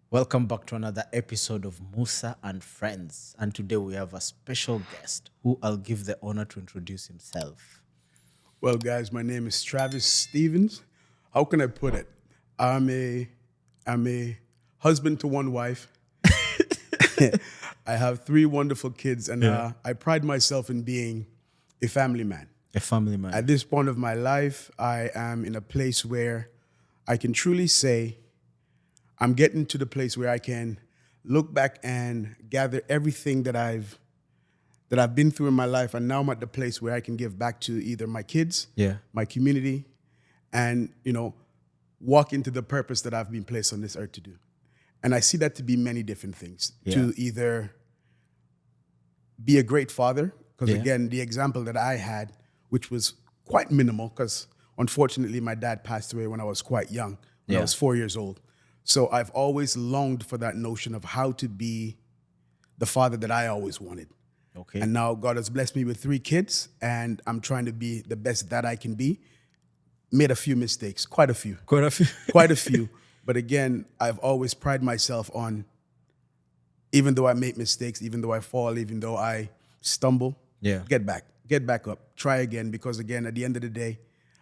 Welcome back to another episode of Musa and Friends. And today we have a special guest who I'll give the honor to introduce himself. Well, guys, my name is Travis Stevens. How can I put it? I'm a I'm a husband to one wife. I have three wonderful kids, and I pride myself in being a family man. A family man. At this point of my life, I am in a place where I can truly say I'm getting to the place where I can look back and gather everything that I've been through in my life, and now I'm at the place where I can give back to either my kids, Yeah. my community, and walk into the purpose that I've been placed on this earth to do. And I see that to be many different things. Yeah. To either be a great father, because Yeah. again, the example that I had, which was quite minimal, because unfortunately my dad passed away when I was quite young, when Yeah. I was 4 years old. So I've always longed for that notion of how to be the father that I always wanted. Okay. And now God has blessed me with three kids, and I'm trying to be the best that I can be. Made a few mistakes, quite a few, Quite a few. quite a few. But again, I've always prided myself on, even though I make mistakes, even though I fall, even though I stumble, Yeah. get back up, try again. Because again, at the end of the day,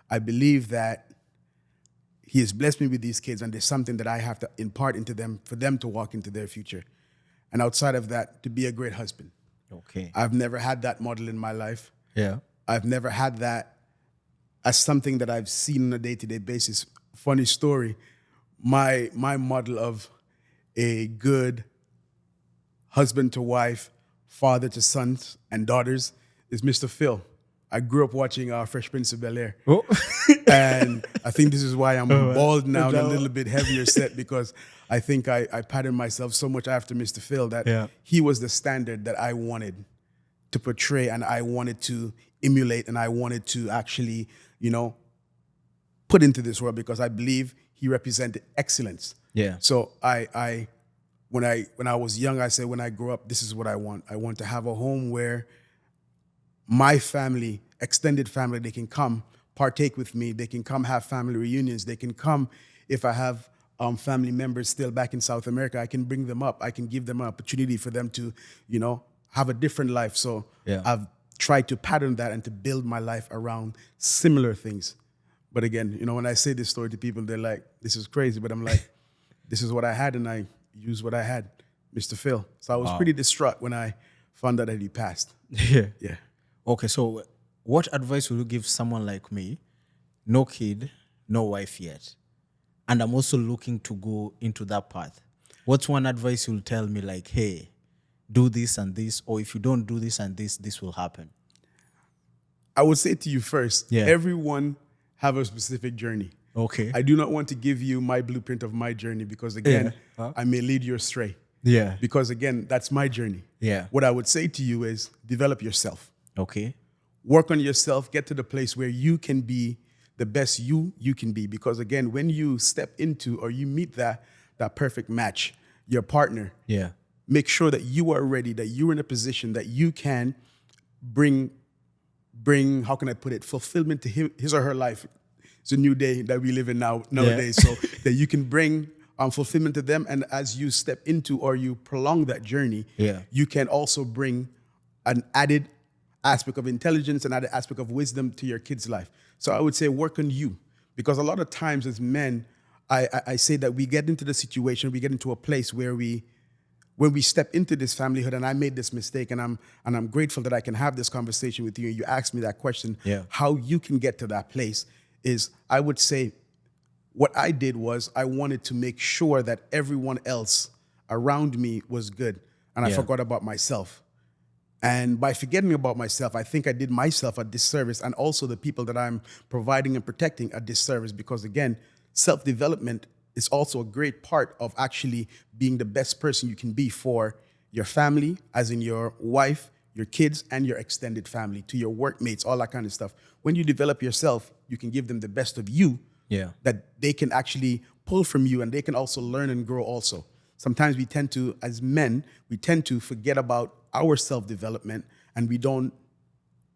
I believe that He has blessed me with these kids, and there's something that I have to impart into them for them to walk into their future. And outside of that, to be a great husband. Okay. I've never had that model in my life. Yeah. I've never had that as something that I've seen on a day-to-day basis. Funny story, my model of a good husband to wife, father to sons and daughters is Mr. Phil. I grew up watching Fresh Prince of Bel-Air. Oh. And I think this is why I'm bald now and a No. little bit heavier set, because I think I patterned myself so much after Mr. Phil that Yeah. he was the standard that I wanted to portray, and I wanted to emulate, and I wanted to actually, put into this world, because I believe he represented excellence. Yeah. So when I was young, I said, when I grow up, this is what I want. I want to have a home where my family, extended family, they can come partake with me. They can come have family reunions. They can come, if I have family members still back in South America, I can bring them up. I can give them an opportunity for them to, have a different life. So Yeah. I've tried to pattern that and to build my life around similar things. But again, when I say this story to people, they're like, this is crazy. But I'm like, this is what I had, and I used what I had, Mr. Phil. So I was pretty distraught when I found out that he passed. Yeah. Yeah. Okay. So, what advice would you give someone like me? No kid, no wife yet. And I'm also looking to go into that path. What's one advice you'll tell me, like, hey, do this and this, or if you don't do this and this will happen? I would say to you first, Yeah. everyone have a specific journey. Okay. I do not want to give you my blueprint of my journey, because again, Yeah. I may lead you astray. Yeah. Because again, that's my journey. Yeah. What I would say to you is develop yourself. Okay. Work on yourself, get to the place where you can be the best you can be. Because again, when you step into, or you meet that perfect match, your partner, Yeah. make sure that you are ready, that you're in a position that you can bring, how can I put it, fulfillment to his or her life. It's a new day that we live in nowadays. So that you can bring fulfillment to them. And as you step into, or you prolong that journey, Yeah. you can also bring an added aspect of intelligence, and added aspect of wisdom to your kid's life. So I would say work on you, because a lot of times as men, I say that we get into the situation, we get into a place where when we step into this familyhood, and I made this mistake, and I'm grateful that I can have this conversation with you. And you asked me that question, Yeah. how you can get to that place is, I would say, what I did was I wanted to make sure that everyone else around me was good, and I Yeah. forgot about myself. And by forgetting about myself, I think I did myself a disservice, and also the people that I'm providing and protecting a disservice, because again, self-development is also a great part of actually being the best person you can be for your family, as in your wife, your kids, and your extended family, to your workmates, all that kind of stuff. When you develop yourself, you can give them the best of you, Yeah. that they can actually pull from you, and they can also learn and grow also. Sometimes we tend to, as men, we tend to forget about our self-development, and we don't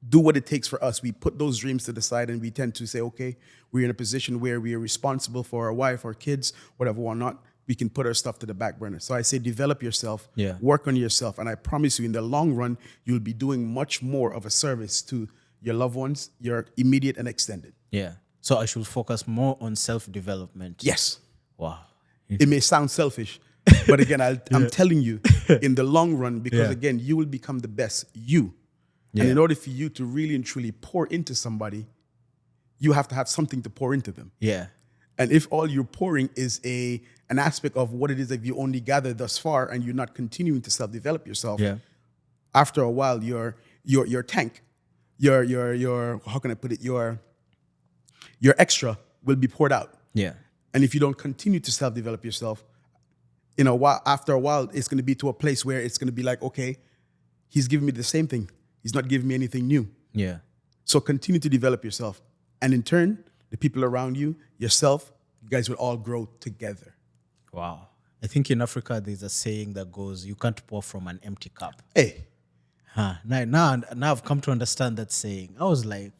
do what it takes for us. We put those dreams to the side, and we tend to say, okay, we're in a position where we are responsible for our wife, our kids, whatever, whatnot. we can put our stuff to the back burner. So I say develop yourself, Yeah. work on yourself, and I promise you in the long run, you'll be doing much more of a service to your loved ones, your immediate and extended. Yeah. So I should focus more on self-development. Yes. Wow. It may sound selfish, but again, I'm telling you, in the long run, because again, you will become the best you. Yeah. And in order for you to really and truly pour into somebody, you have to have something to pour into them. Yeah. And if all you're pouring is an aspect of what it is that you only gathered thus far, and you're not continuing to self-develop yourself, Yeah. after a while, your tank, your how can I put it, your extra will be poured out. Yeah. And if you don't continue to self-develop yourself, in a while, after a while, it's going to be to a place where it's going to be like, okay, he's giving me the same thing. He's not giving me anything new. Yeah. So continue to develop yourself. And in turn, the people around you, yourself, you guys will all grow together. Wow. I think in Africa, there's a saying that goes, you can't pour from an empty cup. Hey, Huh. Now I've come to understand that saying. I was like,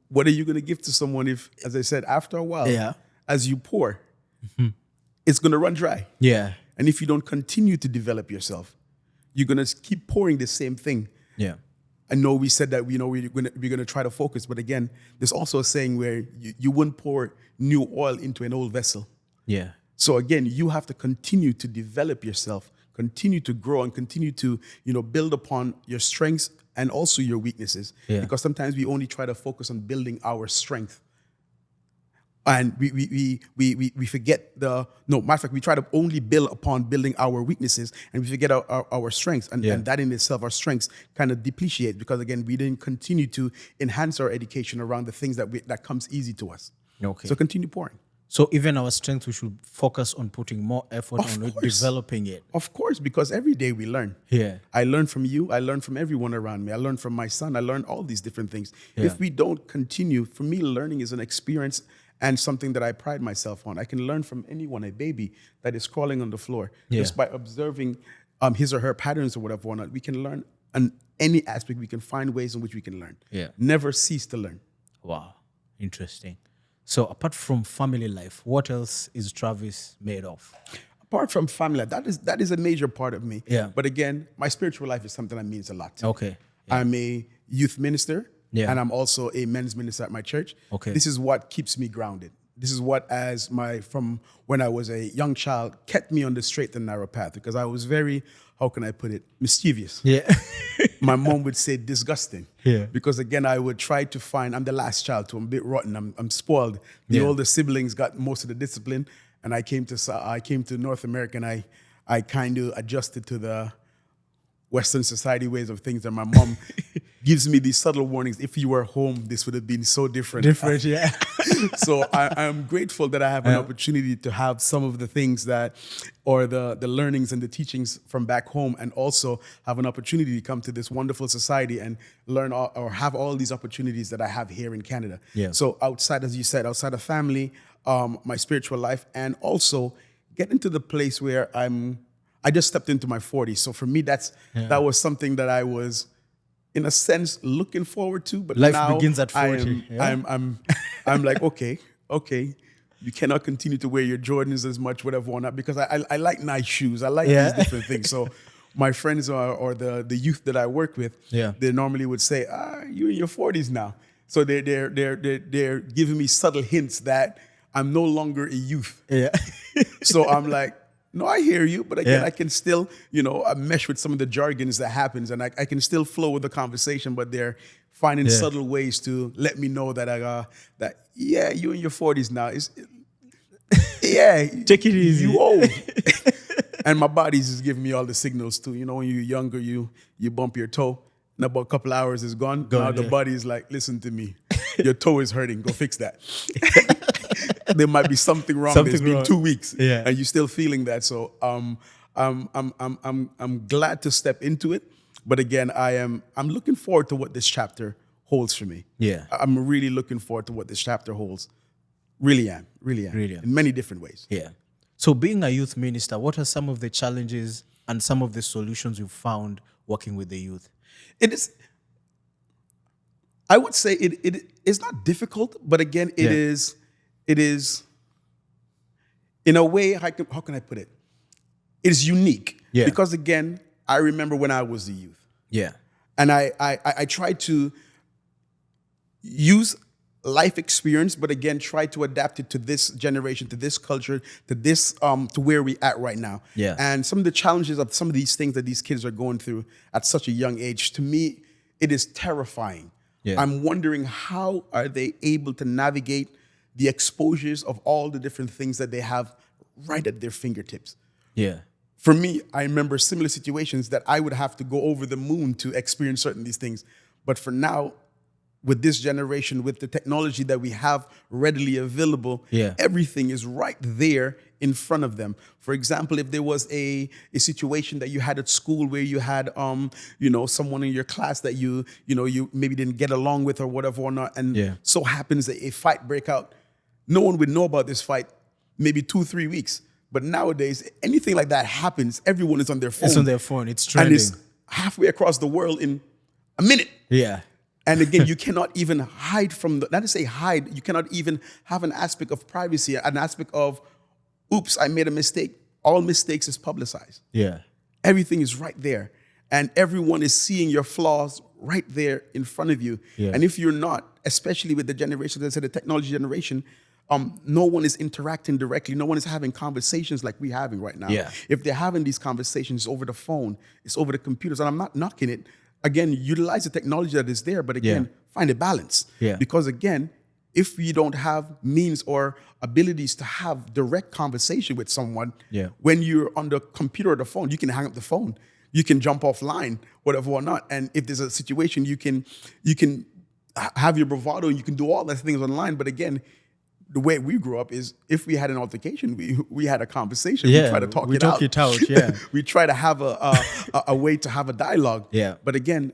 what are you going to give to someone if, as I said, after a while, Yeah. as you pour, it's going to run dry. yeah. And if you don't continue to develop yourself, you're going to keep pouring the same thing. Yeah. I know we said that we're going to try to focus, but again, there's also a saying where you wouldn't pour new oil into an old vessel. Yeah. So again, you have to continue to develop yourself, continue to grow, and continue to build upon your strengths and also your weaknesses. Yeah. Because sometimes we only try to focus on building our strength, and we forget matter of fact, we try to only build upon building our weaknesses, and we forget our strengths, and that in itself, our strengths kind of depreciate because again, we didn't continue to enhance our education around the things that comes easy to us. Okay. So continue pouring. So even our strength, we should focus on putting more effort on it, course. developing it. Of course, because every day we learn. Yeah. I learn from you. I learn from everyone around me. I learn from my son. I learn all these different things. Yeah. If we don't continue, for me, learning is an experience and something that I pride myself on. I can learn from anyone, a baby that is crawling on the floor. Yeah. Just by observing his or her patterns or whatever, we can learn on any aspect. We can find ways in which we can learn. Yeah. Never cease to learn. Wow. Interesting. So apart from family life, what else is Travis made of? Apart from family, that is a major part of me. Yeah. But again, my spiritual life is something that means a lot to me. Okay. I'm a youth minister, Yeah. and I'm also a men's minister at my church. Okay. This is what keeps me grounded. This is what, from when I was a young child, kept me on the straight and narrow path, because I was very, how can I put it, mischievous. Yeah. My mom would say disgusting. Yeah. Because again, I would try to find, I'm the last child, so I'm a bit rotten. I'm spoiled. The Yeah. older siblings got most of the discipline, and I came to North America, and I kind of adjusted to the Western society ways of things, and my mom gives me these subtle warnings. If you were home, this would have been so different. Different, yeah. So I'm grateful that I have an opportunity to have some of the things or the learnings and the teachings from back home, and also have an opportunity to come to this wonderful society and learn or have all these opportunities that I have here in Canada. Yeah. So outside, as you said, outside of family, my spiritual life, and also get into the place where I just stepped into my 40s. So for me, that was something that I was, in a sense, looking forward to. But Life now begins at 40. I'm like, okay, you cannot continue to wear your Jordans as much, whatever, or not, because I like nice shoes. I like these different things. So my friends or the youth that I work with, they normally would say, you're in your 40s now. So they're giving me subtle hints that I'm no longer a youth. Yeah. So I'm like, no, I hear you, but again, I can still, I mesh with some of the jargons that happens, and I can still flow with the conversation, but they're finding subtle ways to let me know that you're in your 40s now. Take it easy. You old. And my body's just giving me all the signals too. When you're younger, you bump your toe, and about a couple hours it's gone. Now the body is like, listen to me, your toe is hurting. Go fix that. There might be something wrong. It's been 2 weeks, and you're still feeling that. So I'm glad to step into it. But again, I'm looking forward to what this chapter holds for me. Yeah. I'm really looking forward to what this chapter holds. Really am. In many different ways. Yeah. So being a youth minister, what are some of the challenges and some of the solutions you've found working with the youth? It is, I would say it is not difficult, but again, it is in a way, how can I put it? It is unique. Yeah. Because again, I remember when I was a youth. Yeah. And I tried to use life experience, but again, try to adapt it to this generation, to this culture, to this to where we at right now. Yeah. And some of the challenges of some of these things that these kids are going through at such a young age, to me, it is terrifying. Yeah. I'm wondering, how are they able to navigate the exposures of all the different things that they have right at their fingertips? Yeah. For me, I remember similar situations that I would have to go over the moon to experience certain these things. But for now, with this generation, with the technology that we have readily available, Yeah. everything is right there in front of them. For example, if there was a situation that you had at school where you had someone in your class that you maybe didn't get along with or whatever or not, and Yeah. so happens that a fight break out, no one would know about this fight maybe 2-3 weeks. But nowadays, anything like that happens, everyone is on their phone. It's on their phone. It's And trending. it's halfway across the world in a minute. Yeah. And again, you cannot even hide from not to say hide, you cannot even have an aspect of privacy, an aspect of, oops, I made a mistake. All mistakes is publicized. Yeah. Everything is right there. And everyone is seeing your flaws right there in front of you. Yeah. And if you're not, especially with the generation, let's say the technology generation, no one is interacting directly. No one is having conversations like we're having right now. Yeah. If they're having these conversations over the phone, it's over the computers. And I'm not knocking it. Again, utilize the technology that is there, but again, find a balance. Yeah. Because again, if you don't have means or abilities to have direct conversation with someone, when you're on the computer or the phone, you can hang up the phone. You can jump offline, whatever or not. And if there's a situation, you can have your bravado and you can do all those things online. But again, the way we grew up is if we had an altercation, we had a conversation. Yeah, we try to talk we it talk out. it out, yeah. We try to have a way to have a dialogue. Yeah. But again,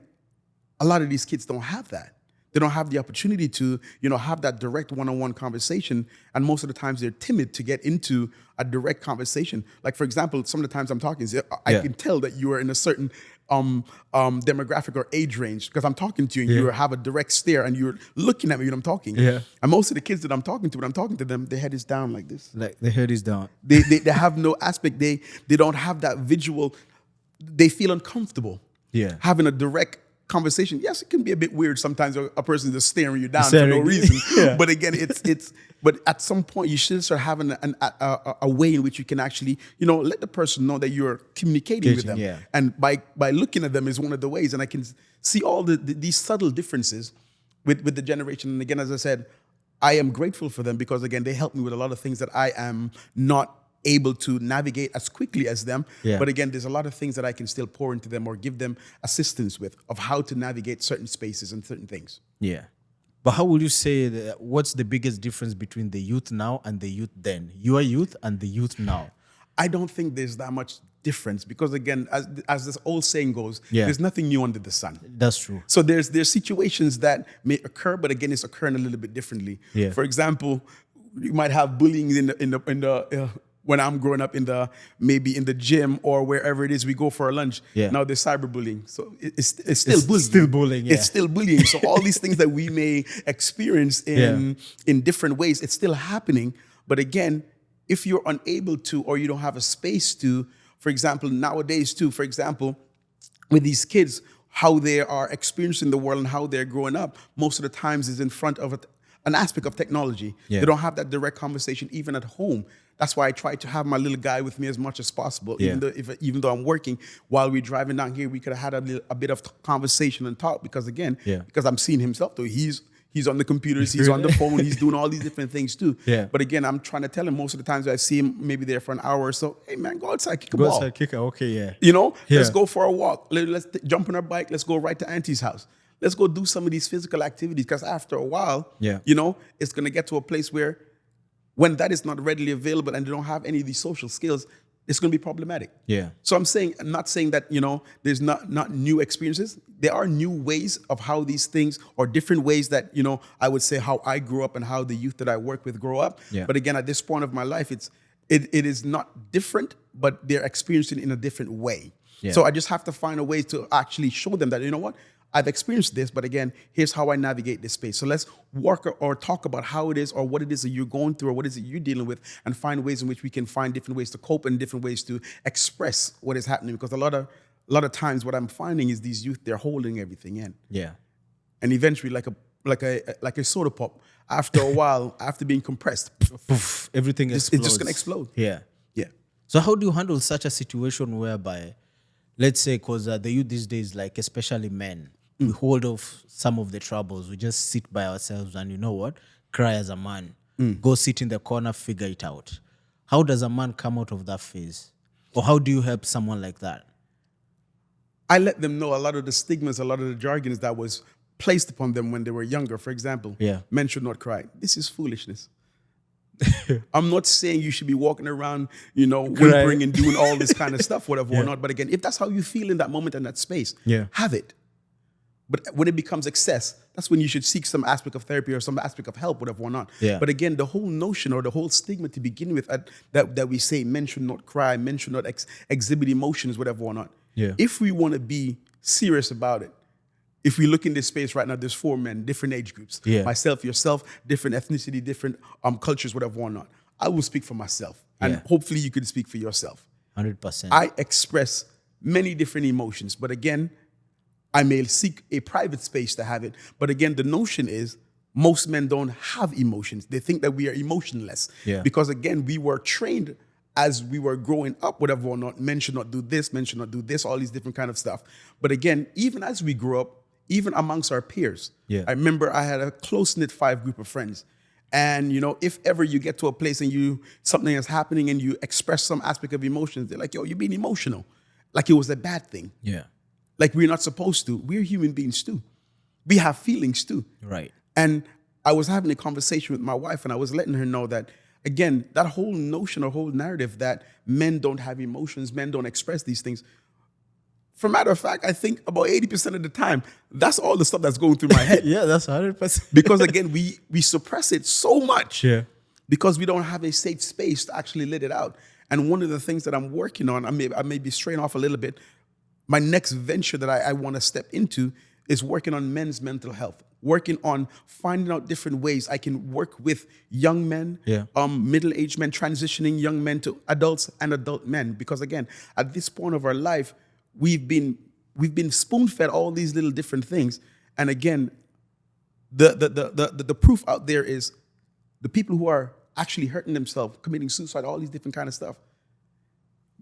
a lot of these kids don't have that. They don't have the opportunity to, have that direct one-on-one conversation. And most of the times they're timid to get into a direct conversation. Like, for example, some of the times I'm talking, I can tell that you are in a certain demographic or age range because I'm talking to you and you have a direct stare and you're looking at me when I'm talking. Yeah. And most of the kids that I'm talking to, when I'm talking to them, their head is down like this. Like the head is down. They have no aspect. They don't have that visual. They feel uncomfortable. Yeah. Having a direct conversation. Yes, it can be a bit weird sometimes. A person just staring you down for no reason. Yeah. But again, it's. But at some point, you should start having a way in which you can actually, let the person know that you're communicating with them. Yeah. And by looking at them is one of the ways. And I can see all these subtle differences with the generation. And again, as I said, I am grateful for them because again, they help me with a lot of things that I am not able to navigate as quickly as them. Yeah. But again, there's a lot of things that I can still pour into them or give them assistance with of how to navigate certain spaces and certain things. Yeah. But how would you say what's the biggest difference between the youth now and the youth then? Your youth and the youth now? I don't think there's that much difference because again, as this old saying goes, Yeah. there's nothing new under the sun. That's true. So there's situations that may occur, but again, it's occurring a little bit differently. Yeah. For example, you might have bullying in the when I'm growing up maybe in the gym or wherever it is we go for a lunch. Yeah. Now there's cyberbullying. So it's still bullying. Still bullying, yeah. It's still bullying. So all these things that we may experience in different ways, it's still happening. But again, if you're unable to or you don't have a space to, for example, nowadays too, for example, with these kids, how they are experiencing the world and how they're growing up, most of the times is in front of an aspect of technology. Yeah. They don't have that direct conversation even at home. That's why I try to have my little guy with me as much as possible. Yeah. Even though I'm working, while we're driving down here, we could have had a bit of conversation and talk because again, because I'm seeing himself though. He's on the computers, he's on the phone, he's doing all these different things too. Yeah. But again, I'm trying to tell him most of the times I see him maybe there for an hour or so, hey man, go outside, kick a ball. Go outside, kicker. Okay, yeah. Yeah. Yeah. Let's go for a walk. Let's jump on our bike. Let's go right to Auntie's house. Let's go do some of these physical activities because after a while, it's going to get to a place where when that is not readily available and they don't have any of these social skills, it's going to be problematic. Yeah. So I'm not saying that, there's not new experiences. There are new ways of how these things or different ways that, I would say how I grew up and how the youth that I work with grow up. Yeah. But again, at this point of my life, it is not different, but they're experiencing it in a different way. Yeah. So I just have to find a way to actually show them that, you know what? I've experienced this, but again, here's how I navigate this space. So let's work or talk about how it is or what it is that you're going through or what is it you're dealing with, and find ways in which we can find different ways to cope and different ways to express what is happening. Because a lot of times what I'm finding is these youth, they're holding everything in. Yeah. And eventually like a soda pop, after a while, after being compressed, Poof, everything it's explodes. just gonna explode. Yeah. Yeah. So how do you handle such a situation whereby, let's say, because the youth these days, like especially men, we hold off some of the troubles. We just sit by ourselves and you know what? Cry as a man. Go sit in the corner, figure it out. How does a man come out of that phase? Or how do you help someone like that? I let them know a lot of the stigmas, a lot of the jargons that was placed upon them when they were younger. For example, Yeah. men should not cry. This is foolishness. I'm not saying you should be walking around, whimpering and doing all this kind of stuff, whatever or not. But again, if that's how you feel in that moment and that space, have it. But when it becomes excess, that's when you should seek some aspect of therapy or some aspect of help, whatever or not. Yeah. But again, the whole notion or the whole stigma to begin with that we say men should not cry, men should not exhibit emotions, whatever or not. Yeah. If we want to be serious about it, if we look in this space right now, there's 4 men, different age groups. Yeah. Myself, yourself, different ethnicity, different cultures, whatever or not. I will speak for myself. And Yeah. hopefully you could speak for yourself. 100%. I express many different emotions, but again, I may seek a private space to have it. But again, the notion is most men don't have emotions. They think that we are emotionless. Yeah. Because again, we were trained as we were growing up, whatever or not, men should not do this, men should not do this, all these different kind of stuff. But again, even as we grew up, even amongst our peers, Yeah. I remember I had a close-knit 5 group of friends. And, if ever you get to a place and something is happening and you express some aspect of emotions, they're like, yo, you're being emotional. Like it was a bad thing. Yeah. Like we're not supposed to. We're human beings too. We have feelings too. Right. And I was having a conversation with my wife and I was letting her know that, again, that whole notion or whole narrative that men don't have emotions, men don't express these things. For matter of fact, I think about 80% of the time, that's all the stuff that's going through my head. Yeah, that's 100%. Because again, we suppress it so much. Yeah. Because we don't have a safe space to actually let it out. And one of the things that I'm working on, I may be straying off a little bit. My next venture that I want to step into is working on men's mental health, working on finding out different ways I can work with young men, middle-aged men, transitioning young men to adults and adult men. Because again, at this point of our life, we've been spoon-fed all these little different things. And again, the proof out there is the people who are actually hurting themselves, committing suicide, all these different kind of stuff.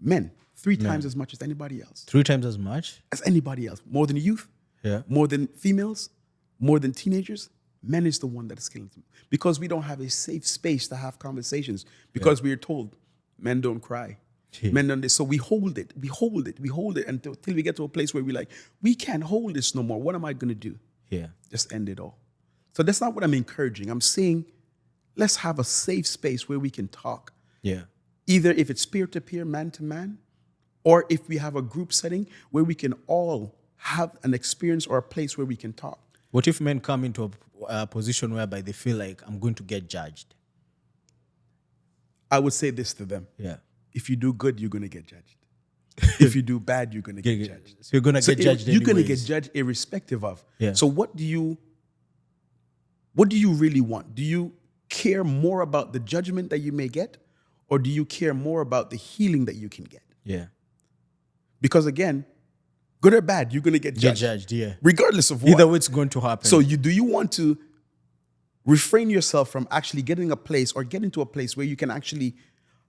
Men, 3 times as much as anybody else. 3 times as much? As anybody else. More than youth, Yeah. more than females, more than teenagers. Men is the one that is killing them. Because we don't have a safe space to have conversations. Because we are told men don't cry. Yeah. Men don't this. So we hold it until we get to a place where we're like, we can't hold this no more. What am I going to do? Yeah. Just end it all. So that's not what I'm encouraging. I'm saying let's have a safe space where we can talk. Yeah. Either if it's peer-to-peer, man-to-man, or if we have a group setting where we can all have an experience or a place where we can talk. What if men come into a position whereby they feel like I'm going to get judged? I would say this to them. Yeah. If you do good, you're going to get judged. If you do bad, you're going to get judged. So you're going to get judged You're going to get anyways. judged irrespective of. Yeah. So what do you really want? Do you care more about the judgment that you may get, or do you care more about the healing that you can get? Yeah. Because again, good or bad, you're going to get judged. Yeah. Regardless of what. Either way, it's going to happen. So do you want to refrain yourself from actually getting a place or getting to a place where you can actually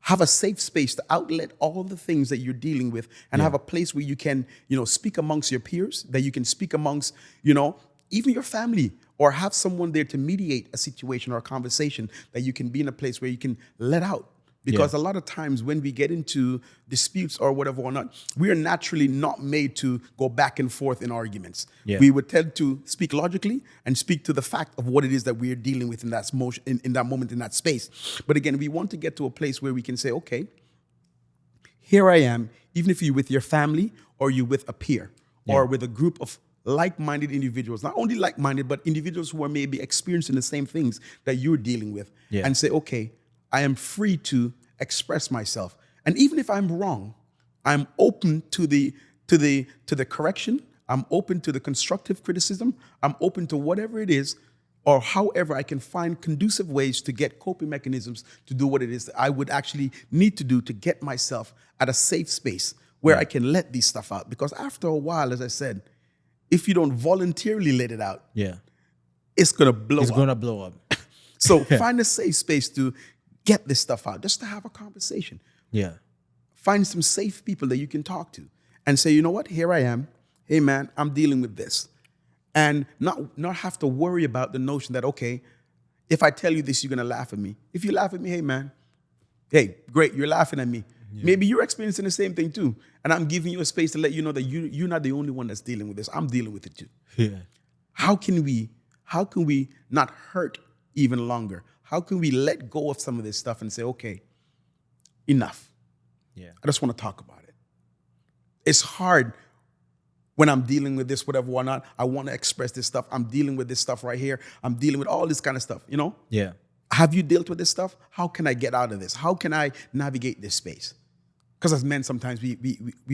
have a safe space to outlet all the things that you're dealing with and have a place where you can, speak amongst your peers, that you can speak amongst, even your family, or have someone there to mediate a situation or a conversation that you can be in a place where you can let out. Because a lot of times when we get into disputes or whatever or not, we are naturally not made to go back and forth in arguments. Yeah. We would tend to speak logically and speak to the fact of what it is that we are dealing with in that in that moment, in that space. But again, we want to get to a place where we can say, okay, here I am, even if you're with your family or you're with a peer or with a group of like-minded individuals, not only like-minded, but individuals who are maybe experiencing the same things that you're dealing with, and say, okay, I am free to express myself. And even if I'm wrong, I'm open to the correction. I'm open to the constructive criticism. I'm open to whatever it is, or however I can find conducive ways to get coping mechanisms to do what it is that I would actually need to do to get myself at a safe space where I can let these stuff out. Because after a while, as I said, if you don't voluntarily let it out, it's going to blow up. It's going to blow up. So find a safe space to get this stuff out, just to have a conversation. Yeah. Find some safe people that you can talk to and say, you know what, here I am. Hey, man, I'm dealing with this. And not have to worry about the notion that, okay, if I tell you this, you're going to laugh at me. If you laugh at me, hey, man, hey, great, you're laughing at me. Yeah. Maybe you're experiencing the same thing too. And I'm giving you a space to let you know that you're not the only one that's dealing with this. I'm dealing with it too. Yeah. How can we not hurt even longer? How can we let go of some of this stuff and say, okay, enough. Yeah. I just want to talk about it. It's hard when I'm dealing with this, whatever, whatnot. I want to express this stuff. I'm dealing with this stuff right here. I'm dealing with all this kind of stuff, you know? Yeah. Have you dealt with this stuff? How can I get out of this? How can I navigate this space? Because as men, sometimes we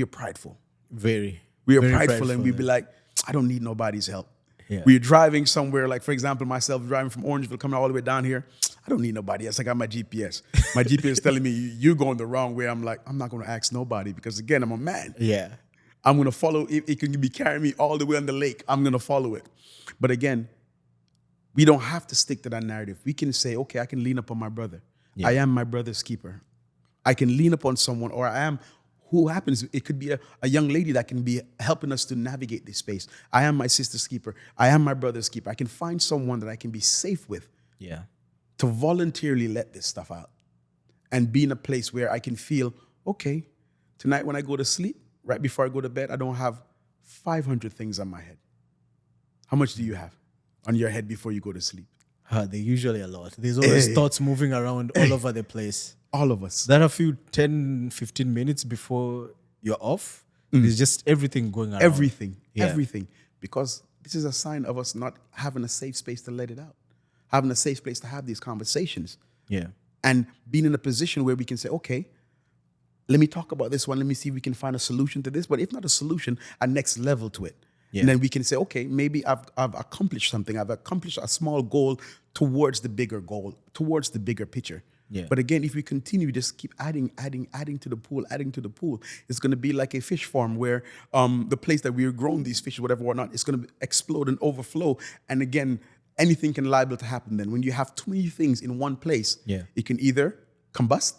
are prideful. Very. We are very prideful and we be like, I don't need nobody's help. Yeah. We're driving somewhere, like, for example, myself driving from Orangeville, coming all the way down here. I don't need nobody else. I got my GPS. My GPS is telling me, you're going the wrong way. I'm like, I'm not going to ask nobody because, again, I'm a man. Yeah. I'm going to follow. It can be carrying me all the way on the lake. I'm going to follow it. But again, we don't have to stick to that narrative. We can say, okay, I can lean upon my brother. Yeah. I am my brother's keeper. I can lean upon someone, or I am who happens. It could be a young lady that can be helping us to navigate this space. I am my sister's keeper. I am my brother's keeper. I can find someone that I can be safe with. Yeah. To voluntarily let this stuff out and be in a place where I can feel, okay, tonight when I go to sleep, right before I go to bed, I don't have 500 things on my head. How much do you have on your head before you go to sleep? They're usually a lot. There's always thoughts moving around all over the place. All of us. There are a few 10, 15 minutes before you're off. There's just everything going around. Everything. Because this is a sign of us not having a safe space to let it out. Having a safe place to have these conversations. Yeah. And being in a position where we can say, okay, let me talk about this one. Let me see if we can find a solution to this. But if not a solution, a next level to it. Yeah. And then we can say, okay, maybe I've accomplished something. I've accomplished a small goal towards the bigger goal, towards the bigger picture. Yeah. But again, if we continue, just keep adding to the pool, it's going to be like a fish farm where the place that we're growing these fish, whatever or not, it's going to explode and overflow. And again, anything can liable to happen then. When you have too many things in one place, it can either combust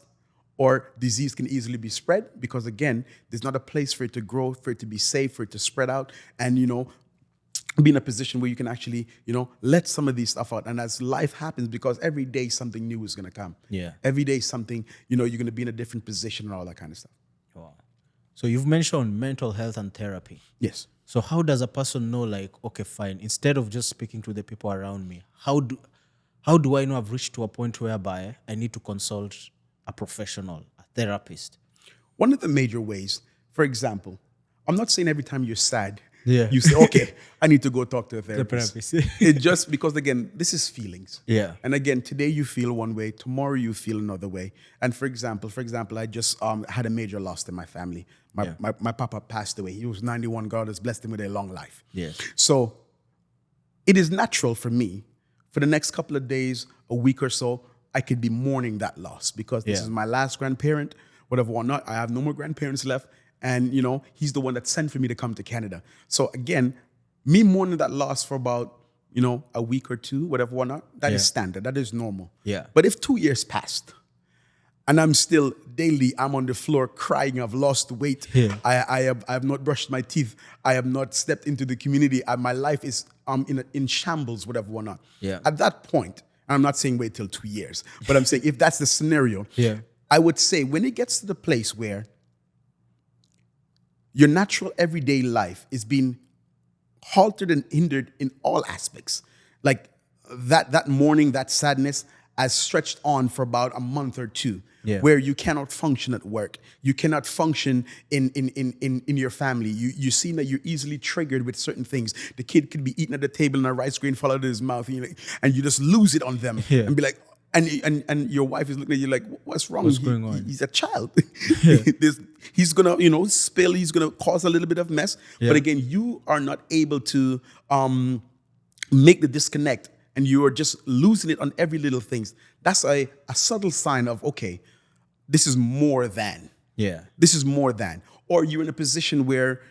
or disease can easily be spread because, again, there's not a place for it to grow, for it to be safe, for it to spread out and, be in a position where you can actually, let some of these stuff out. And as life happens, because every day something new is going to come. Yeah. Every day something, you're going to be in a different position and all that kind of stuff. Wow. So you've mentioned mental health and therapy. Yes. So how does a person know, like, okay, fine, instead of just speaking to the people around me, how do I know I've reached to a point whereby I need to consult a professional, a therapist? One of the major ways, for example, I'm not saying every time you're sad, yeah, you say, okay, I need to go talk to a therapist. It's just because, again, this is feelings. Yeah. And again, today you feel one way, tomorrow you feel another way. And for example, I just had a major loss in my family. My papa passed away. He was 91. God has blessed him with a long life. Yes. So it is natural for me, for the next couple of days, a week or so, I could be mourning that loss because this is my last grandparent, whatever or not. I have no more grandparents left. And, he's the one that sent for me to come to Canada. So again, me mourning that loss for about, a week or two, whatever or not, that is standard. That is normal. Yeah. But if 2 years passed and I'm still daily, I'm on the floor crying, I've lost weight. Yeah. I have not brushed my teeth. I have not stepped into the community. My life is in shambles, whatever or not. Yeah. At that point, and I'm not saying wait till 2 years, but I'm saying if that's the scenario, I would say when it gets to the place where your natural everyday life is being halted and hindered in all aspects. Like that mourning, that sadness has stretched on for about a month or two, where you cannot function at work. You cannot function in your family. You see that you're easily triggered with certain things. The kid could be eating at the table and a rice grain fall out of his mouth, and you just lose it on them and be like, and your wife is looking at you like, what's wrong? What's going on? He's a child. He's gonna, spill. He's gonna cause a little bit of mess. Yeah. But again, you are not able to make the disconnect, and you are just losing it on every little things. That's a subtle sign of, okay, this is more than. Yeah. This is more than. Or you're in a position where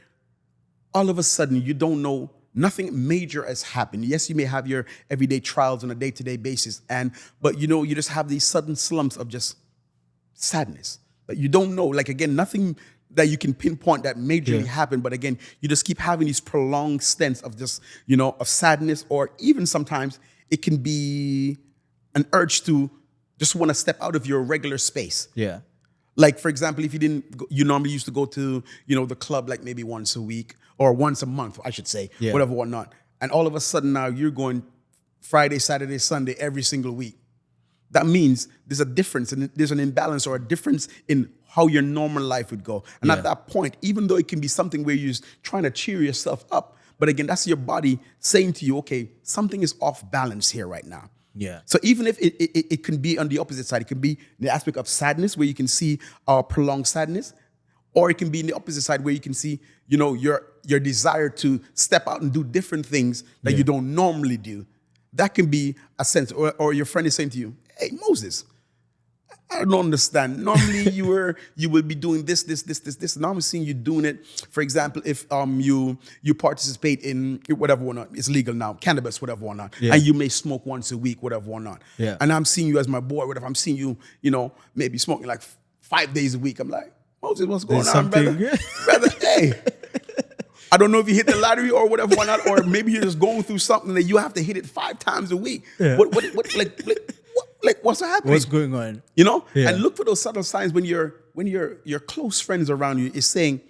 all of a sudden you don't know, nothing major has happened. Yes, you may have your everyday trials on a day-to-day basis, but you just have these sudden slumps of just sadness. But you don't know, like, again, nothing that you can pinpoint that majorly happened, but again, you just keep having these prolonged stints of just, of sadness, or even sometimes it can be an urge to just want to step out of your regular space. Yeah. Like, for example, if you normally used to go to, the club like maybe once a week or once a month, I should say, whatever, whatnot. And all of a sudden now you're going Friday, Saturday, Sunday, every single week. That means there's a difference, and there's an imbalance or a difference in how your normal life would go. And at that point, even though it can be something where you're trying to cheer yourself up, but again, that's your body saying to you, okay, something is off balance here right now. Yeah. So even if it can be on the opposite side, it can be the aspect of sadness where you can see prolonged sadness, or it can be in the opposite side where you can see, your desire to step out and do different things that you don't normally do. That can be a sense, or your friend is saying to you, hey, Moses, I don't understand. Normally you will be doing this. Now I'm seeing you doing it. For example, if you participate in whatever or not, it's legal now, cannabis, whatever or not, and you may smoke once a week, whatever or not. Yeah. And I'm seeing you as my boy, whatever. I'm seeing you, maybe smoking like 5 days a week. I'm like, Moses, what's going on, brother? Brother, hey. I don't know if you hit the lottery or whatever or not, or maybe you're just going through something that you have to hit it 5 times a week. Yeah. What's happening? What's going on? Yeah. And look for those subtle signs when your close friends around you is saying,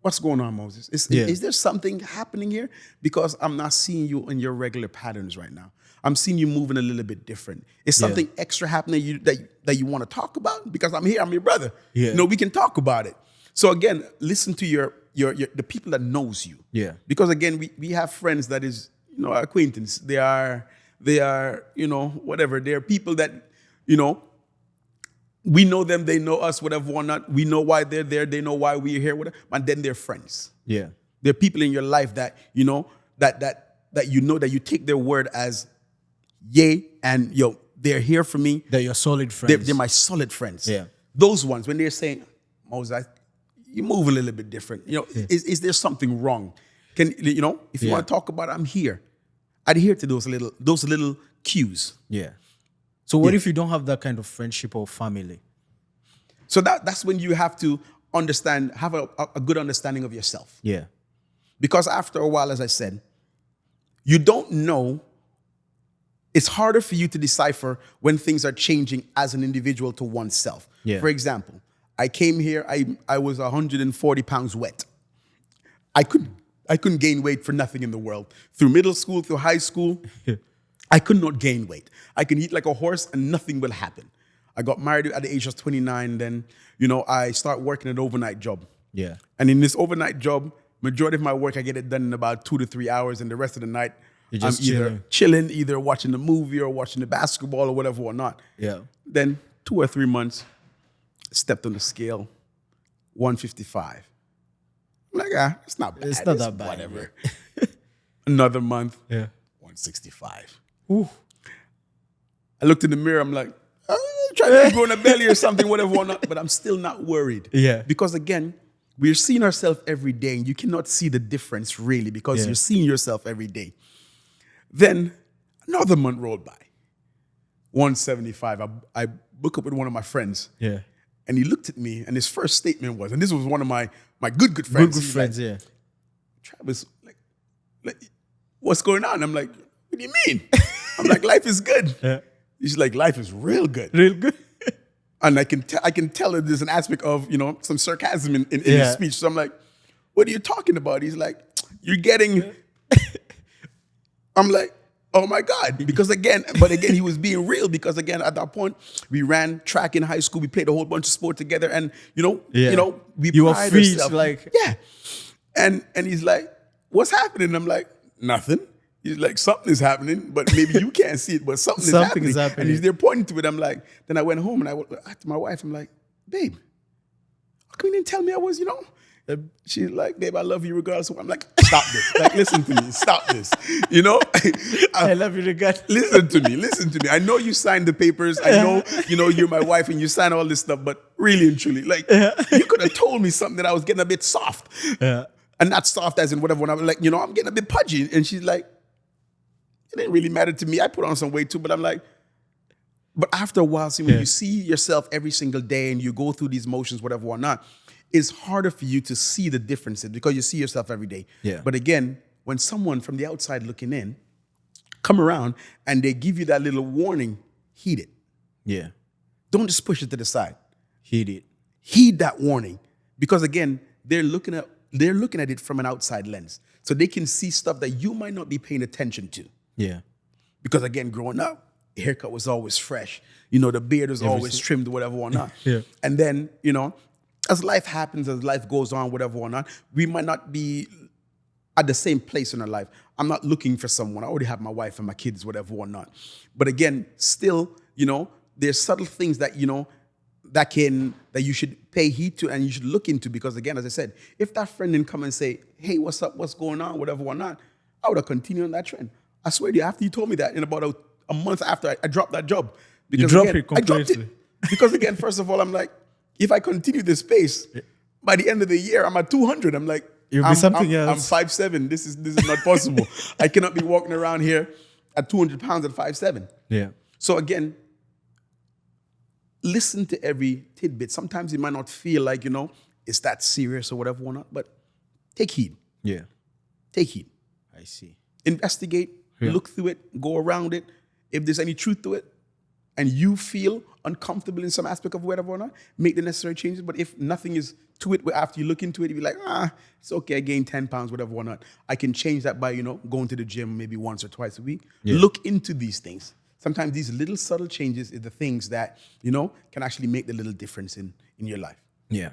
what's going on, Moses? Is there something happening here? Because I'm not seeing you in your regular patterns right now. I'm seeing you moving a little bit different. Is something extra happening that you want to talk about? Because I'm here, I'm your brother. Yeah. We can talk about it. So again, listen to the people that knows you. Yeah. Because again, we have friends that is, acquaintance. They are, whatever. They're people that, we know them, they know us, whatever or not. We know why they're there, they know why we're here, whatever. And then they're friends. Yeah. They're people in your life that, that you take their word as yay, and they're here for me. They're your solid friends. They're my solid friends. Yeah. Those ones, when they're saying, Moses, you move a little bit different. Is there something wrong? Can if you want to talk about it, I'm here. Adhere to those little cues. Yeah. So what if you don't have that kind of friendship or family? So that's when you have to understand, have a good understanding of yourself. Yeah. Because after a while, as I said, you don't know. It's harder for you to decipher when things are changing as an individual to oneself. Yeah. For example, I came here, I was 140 pounds wet. I couldn't gain weight for nothing in the world. Through middle school, through high school, I could not gain weight. I can eat like a horse and nothing will happen. I got married at the age of 29. Then, I start working an overnight job. Yeah. And in this overnight job, majority of my work, I get it done in about 2 to 3 hours. And the rest of the night, You're just I'm either chilling, either watching the movie or watching the basketball or whatever or not. Yeah. Then 2 or 3 months, stepped on the scale, 155. I'm like, it's not bad. It's not that bad. Whatever. Another month, Yeah. 165. Ooh. I looked in the mirror, I'm like, trying to grow in a belly or something, whatever or not, but I'm still not worried. Yeah. Because again, we're seeing ourselves every day, and you cannot see the difference really because you're seeing yourself every day. Then another month rolled by, 175. I booked up with one of my friends. Yeah. And he looked at me, and his first statement was, and this was one of my good friends. Good friends, like, yeah. Travis, like, what's going on? I'm like, what do you mean? I'm like, life is good. Yeah. He's like, life is real good. Real good. And I can tell that there's an aspect of, some sarcasm in his speech. So I'm like, what are you talking about? He's like, you're getting, I'm like, oh my God. Because again, he was being real because again, at that point, we ran track in high school. We played a whole bunch of sport together. And, we You were pride free, ourselves. like. Yeah. And he's like, what's happening? And I'm like, nothing. He's like, something is happening, but maybe you can't see it, but something is happening. And he's there pointing to it. I'm like, then I went home and I went to my wife. I'm like, babe, how come you didn't tell me I was, She's like, babe, I love you regardless. I'm like, stop this. Like, listen to me. Stop this. I love you regardless. Listen to me. Listen to me. I know you signed the papers. I know, you're my wife and you signed all this stuff, but really and truly, like, you could have told me something that I was getting a bit soft. Yeah. And not soft as in whatever. When I'm like, I'm getting a bit pudgy. And she's like, it didn't really matter to me. I put on some weight too, but I'm like, but after a while, see, when you see yourself every single day and you go through these motions, whatever or not, it's harder for you to see the differences because you see yourself every day. Yeah. But again, when someone from the outside looking in come around and they give you that little warning, heed it. Yeah. Don't just push it to the side. Heed it. Heed that warning. Because again, they're looking at it from an outside lens. So they can see stuff that you might not be paying attention to. Yeah. Because again, growing up, haircut was always fresh. The beard was always trimmed, whatever or not. Yeah. And then, as life happens, as life goes on, whatever or not, we might not be at the same place in our life. I'm not looking for someone. I already have my wife and my kids, whatever or not. But again, still, there's subtle things that, that you should pay heed to and you should look into. Because again, as I said, if that friend didn't come and say, hey, what's up, what's going on, whatever or not, I would have continued on that trend. I swear to you, after you told me that, in about a month after I dropped that job. Because dropped again, it completely. I dropped it. Because again, first of all, I'm like, if I continue this pace, by the end of the year, I'm at 200. I'm like, You'll be something else. I'm 5'7". This is not possible. I cannot be walking around here at 200 pounds at 5'7". Yeah. So again, listen to every tidbit. Sometimes it might not feel like, it's that serious or whatever or not, but take heed. Yeah. Take heed. I see. Investigate, look through it, go around it. If there's any truth to it, and you feel uncomfortable in some aspect of whatever or not, make the necessary changes. But if nothing is to it, after you look into it, you be like, it's okay, I gained 10 pounds, whatever or not. I can change that by, going to the gym maybe once or twice a week. Yeah. Look into these things. Sometimes these little subtle changes is the things that, can actually make the little difference in your life. Yeah.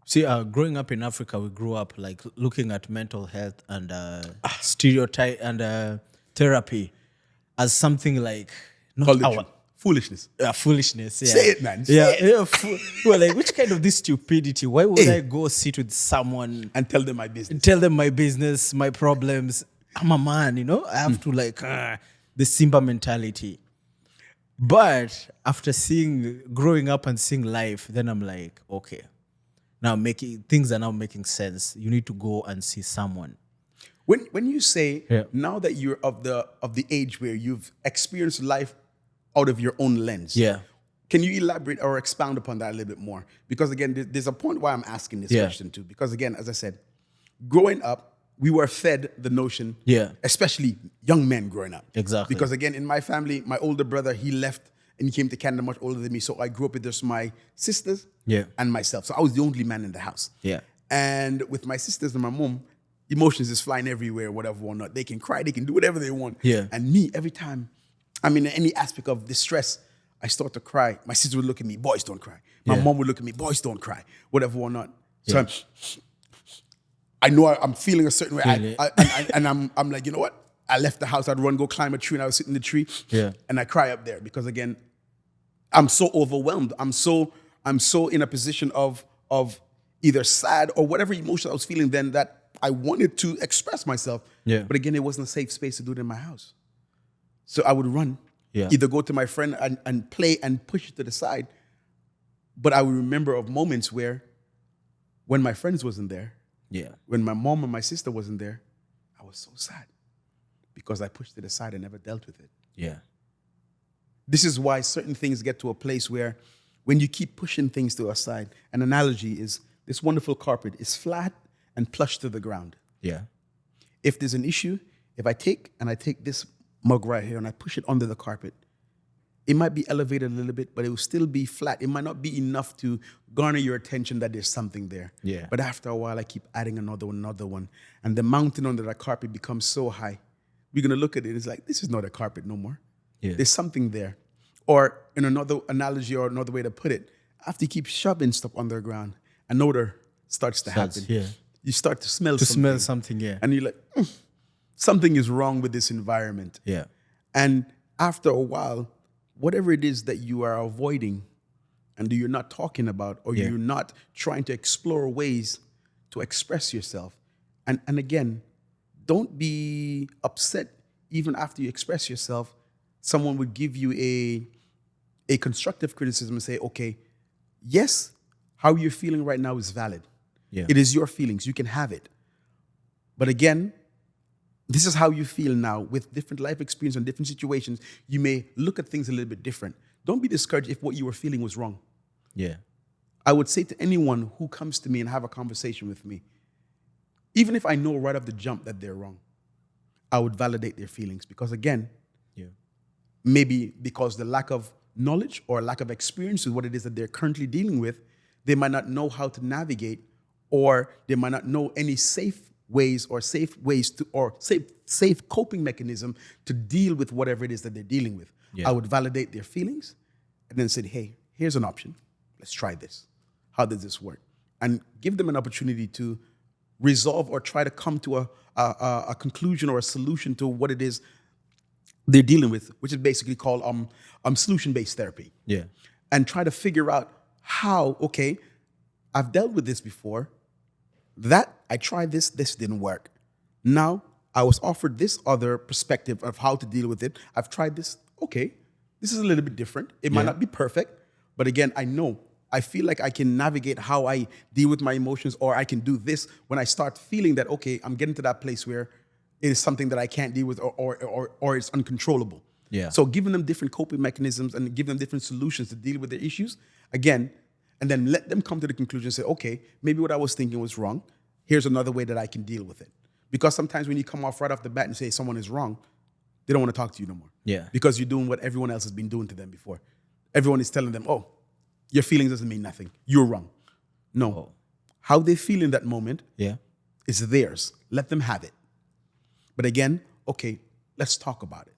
See, growing up in Africa, we grew up like looking at mental health and stereotype and therapy as something like not our foolishness. Foolishness. Yeah. Say it, man. Say it. We're like, which kind of this stupidity? Why would I go sit with someone and tell them my business? Tell them my business, my problems. I'm a man, I have to the Simba mentality. But after growing up and seeing life, then I'm like, okay, now things are now making sense. You need to go and see someone. When you say now that you're of the age where you've experienced life out of your own lens, can you elaborate or expound upon that a little bit more? Because again, there's a point why I'm asking this question too. Because again, as I said, growing up, we were fed the notion, especially young men growing up. Exactly. Because again, in my family, my older brother, he left and he came to Canada much older than me. So I grew up with just my sisters and myself. So I was the only man in the house. Yeah. And with my sisters and my mom, emotions is flying everywhere, whatever or not. They can cry, they can do whatever they want. Yeah. And me, every time I'm in any aspect of distress, I start to cry. My sister would look at me, boys don't cry. My mom would look at me, boys don't cry, whatever or not. So I know I'm feeling a certain way. I'm like, you know what? I left the house, I'd run, go climb a tree, and I was sitting in the tree. Yeah. And I cry up there because again, I'm so overwhelmed. I'm so in a position of either sad or whatever emotion I was feeling then that I wanted to express myself. Yeah. But again, it wasn't a safe space to do it in my house. So I would run, either go to my friend and play and push it to the side. But I would remember of moments where when my friends wasn't there, when my mom and my sister wasn't there, I was so sad because I pushed it aside and never dealt with it. Yeah. This is why certain things get to a place where when you keep pushing things to a side, an analogy is this wonderful carpet is flat and plush to the ground. Yeah. If there's an issue, if I take this mug right here and I push it under the carpet, it might be elevated a little bit, but it will still be flat. It might not be enough to garner your attention that there's something there. Yeah. But after a while, I keep adding another one, and the mountain under the carpet becomes so high. We're going to look at it, it's like, this is not a carpet no more. Yeah. There's something there. Or in another analogy or another way to put it, after you keep shoving stuff underground, an odor starts to happen. Yeah. You start to smell something. Yeah. And you're like, something is wrong with this environment. Yeah. And after a while, whatever it is that you are avoiding, and you're not talking about, or you're not trying to explore ways to express yourself. And again, don't be upset even after you express yourself. Someone would give you a constructive criticism and say, okay, yes, how you're feeling right now is valid. Yeah. It is your feelings. You can have it. But again, this is how you feel now with different life experience and different situations. You may look at things a little bit different. Don't be discouraged if what you were feeling was wrong. Yeah. I would say to anyone who comes to me and have a conversation with me, even if I know right off the jump that they're wrong, I would validate their feelings. Because again, maybe because the lack of knowledge or lack of experience with what it is that they're currently dealing with, they might not know how to navigate, or they might not know any safe ways to, or safe coping mechanism to deal with whatever it is that they're dealing with. Yeah. I would validate their feelings and then say, hey, here's an option. Let's try this. How does this work? And give them an opportunity to resolve or try to come to a conclusion or a solution to what it is they're dealing with, which is basically called solution-based therapy. Yeah. And try to figure out how, okay, I've dealt with this before. I tried this didn't work. Now I was offered this other perspective of how to deal with it. I've tried this. Okay, this is a little bit different. It might not be perfect, but again, I feel like I can navigate how I deal with my emotions, or I can do this when I start feeling that, okay, I'm getting to that place where it is something that I can't deal with, or it's uncontrollable. Yeah. So giving them different coping mechanisms and giving them different solutions to deal with their issues, again, and then let them come to the conclusion and say, okay, maybe what I was thinking was wrong. Here's another way that I can deal with it. Because sometimes when you come off right off the bat and say someone is wrong, they don't want to talk to you no more. Yeah. Because you're doing what everyone else has been doing to them before. Everyone is telling them, oh, your feelings doesn't mean nothing. You're wrong. No. Oh. How they feel in that moment Yeah. is theirs. Let them have it. But again, okay, let's talk about it.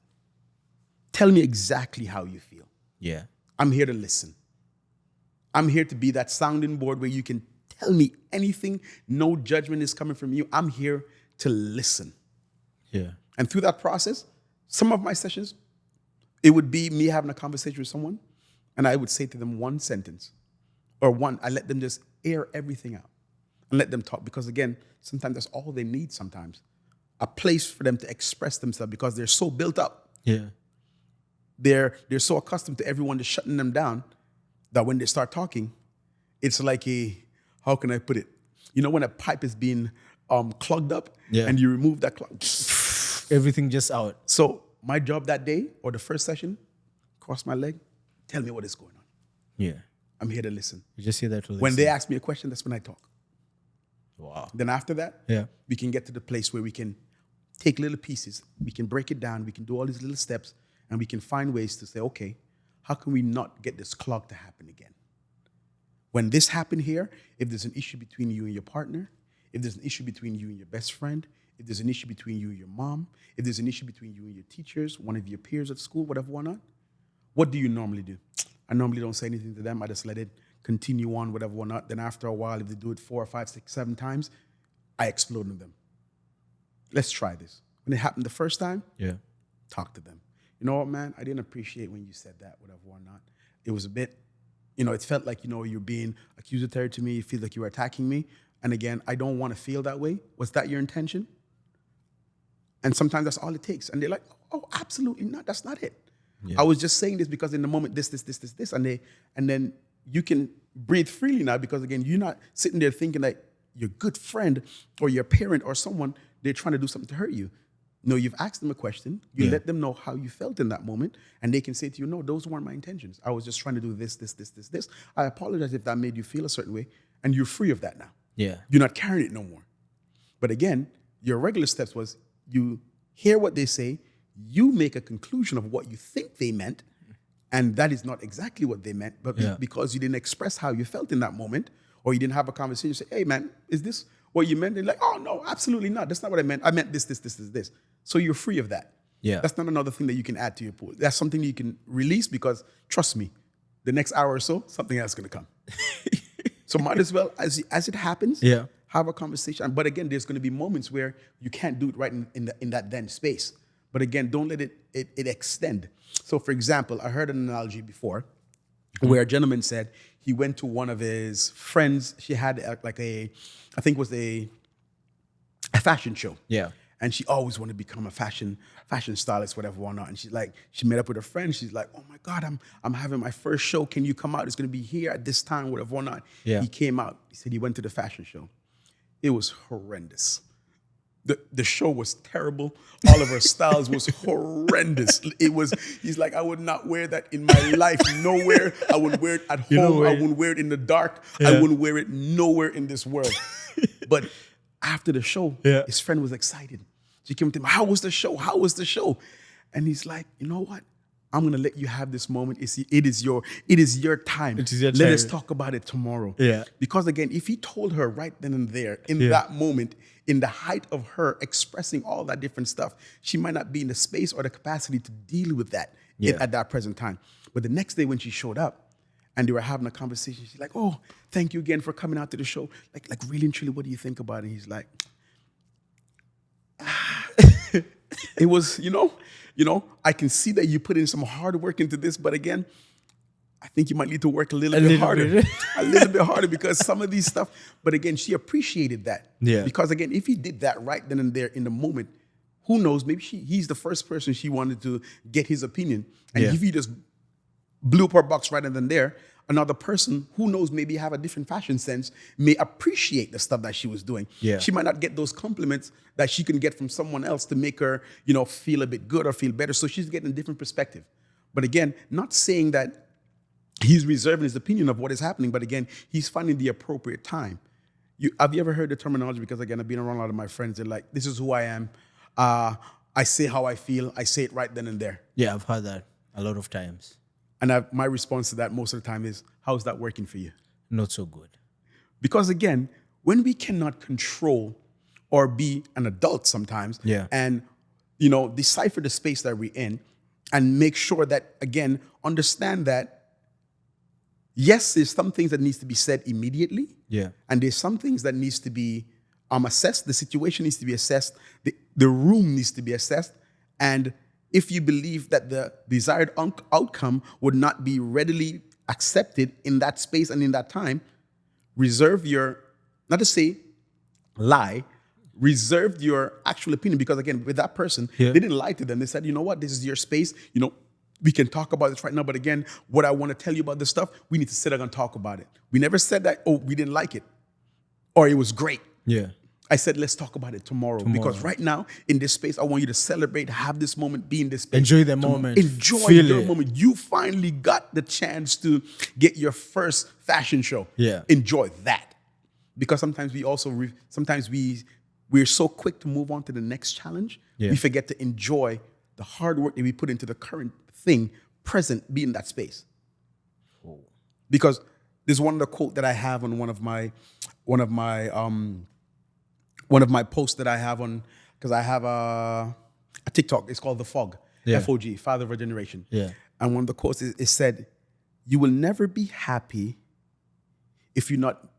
Tell me exactly how you feel. Yeah. I'm here to listen. I'm here to be that sounding board where you can tell me anything. No judgment is coming from you. I'm here to listen. Yeah. And through that process, some of my sessions, it would be me having a conversation with someone, and I would say to them one sentence, I let them just air everything out and let them talk. Because again, sometimes that's all they need sometimes. A place for them to express themselves, because they're so built up. Yeah. They're so accustomed to everyone just shutting them down that when they start talking, it's like how can I put it? You know when a pipe is being clogged up and you remove that clog? Everything just out. So my job that day or the first session, cross my leg, tell me what is going on. Yeah. I'm here to listen. You just hear that to listen. When they ask me a question, that's when I talk. Wow. Then after that, we can get to the place where we can take little pieces. We can break it down. We can do all these little steps, and we can find ways to say, okay, how can we not get this clog to happen again? When this happened here, if there's an issue between you and your partner, if there's an issue between you and your best friend, if there's an issue between you and your mom, if there's an issue between you and your teachers, one of your peers at school, whatever, whatnot, what do you normally do? I normally don't say anything to them. I just let it continue on, whatever, whatnot. Then after a while, if they do it 4 or 5, 6, 7 times, I explode on them. Let's try this. When it happened the first time, talk to them. You know what, man? I didn't appreciate when you said that, whatever, whatnot. It was a bit, it felt like, you're being accusatory to me. You feel like you were attacking me. And again, I don't want to feel that way. Was that your intention? And sometimes that's all it takes. And they're like, oh, absolutely not. That's not it. I was just saying this because in the moment, this. And then you can breathe freely now because, again, you're not sitting there thinking that your good friend or your parent or someone, they're trying to do something to hurt you. No, you've asked them a question. You let them know how you felt in that moment. And they can say to you, no, those weren't my intentions. I was just trying to do this. I apologize if that made you feel a certain way. And you're free of that now. Yeah. You're not carrying it no more. But again, your regular steps was you hear what they say, you make a conclusion of what you think they meant, and that is not exactly what they meant, but because you didn't express how you felt in that moment, or you didn't have a conversation, say, hey man, is this what you meant? And they're like, oh no, absolutely not. That's not what I meant. I meant this. So you're free of that. Yeah. That's not another thing that you can add to your pool. That's something you can release because, trust me, the next hour or so, something else is going to come. So might as well, as it happens, have a conversation. But again, there's going to be moments where you can't do it right in that then space. But again, don't let it extend. So for example, I heard an analogy before where a gentleman said he went to one of his friends. She had I think it was a fashion show. Yeah. And she always wanted to become a fashion stylist, whatever, whatnot. And she met up with a friend. She's like, oh my God, I'm having my first show. Can you come out? It's gonna be here at this time, whatever, whatnot. Yeah. He came out. He said he went to the fashion show. It was horrendous. The show was terrible. All of her styles was horrendous. He's like, I would not wear that in my life, nowhere. I wouldn't wear it at home. I wouldn't wear it in the dark. Yeah. I wouldn't wear it nowhere in this world. But after the show, his friend was excited. She came to him, how was the show? How was the show? And he's like, you know what? I'm gonna let you have this moment. It is your time. Let us talk about it tomorrow. Yeah. Because again, if he told her right then and there, in that moment, in the height of her expressing all that different stuff, she might not be in the space or the capacity to deal with that at that present time. But the next day when she showed up and they were having a conversation, she's like, oh, thank you again for coming out to the show. Like really and truly, what do you think about it? And he's like, it was, I can see that you put in some hard work into this, but again, I think you might need to work a little bit harder. A little bit harder, because some of these stuff, but again, she appreciated that. Yeah. Because again, if he did that right then and there in the moment, who knows, maybe he's the first person she wanted to get his opinion. And if he just blew up her box right then and there, another person, who knows, maybe have a different fashion sense, may appreciate the stuff that she was doing. Yeah. She might not get those compliments that she can get from someone else to make her, feel a bit good or feel better. So she's getting a different perspective. But again, not saying that he's reserving his opinion of what is happening, but again, he's finding the appropriate time. Have you ever heard the terminology? Because again, I've been around a lot of my friends. They're like, this is who I am. I say how I feel. I say it right then and there. Yeah, I've heard that a lot of times. And my response to that most of the time is, how's that working for you? Not so good. Because again, when we cannot control or be an adult sometimes, and decipher the space that we're in, and make sure that, again, understand that, yes, there's some things that needs to be said immediately. Yeah. And there's some things that needs to be assessed. The situation needs to be assessed. The room needs to be assessed. And if you believe that the desired outcome would not be readily accepted in that space and in that time, reserve your, not to say lie, reserve your actual opinion. Because again, with that person, they didn't lie to them. They said, you know what, this is your space. We can talk about this right now, but again, what I want to tell you about this stuff, we need to sit down and talk about it. We never said that, oh, we didn't like it, or it was great. Yeah. I said, let's talk about it tomorrow. Because right now, in this space, I want you to celebrate, have this moment, be in this space. Enjoy the moment. Enjoy the moment. You finally got the chance to get your first fashion show. Yeah. Enjoy that. Because sometimes we're so quick to move on to the next challenge, we forget to enjoy the hard work that we put into the current thing, present, be in that space. Oh. Because there's one of the quote that I have on one of my posts that I have on, because I have a TikTok. It's called The Fog, F-O-G, Father of a Generation. Yeah. And one of the quotes is said, "You will never be happy if you're not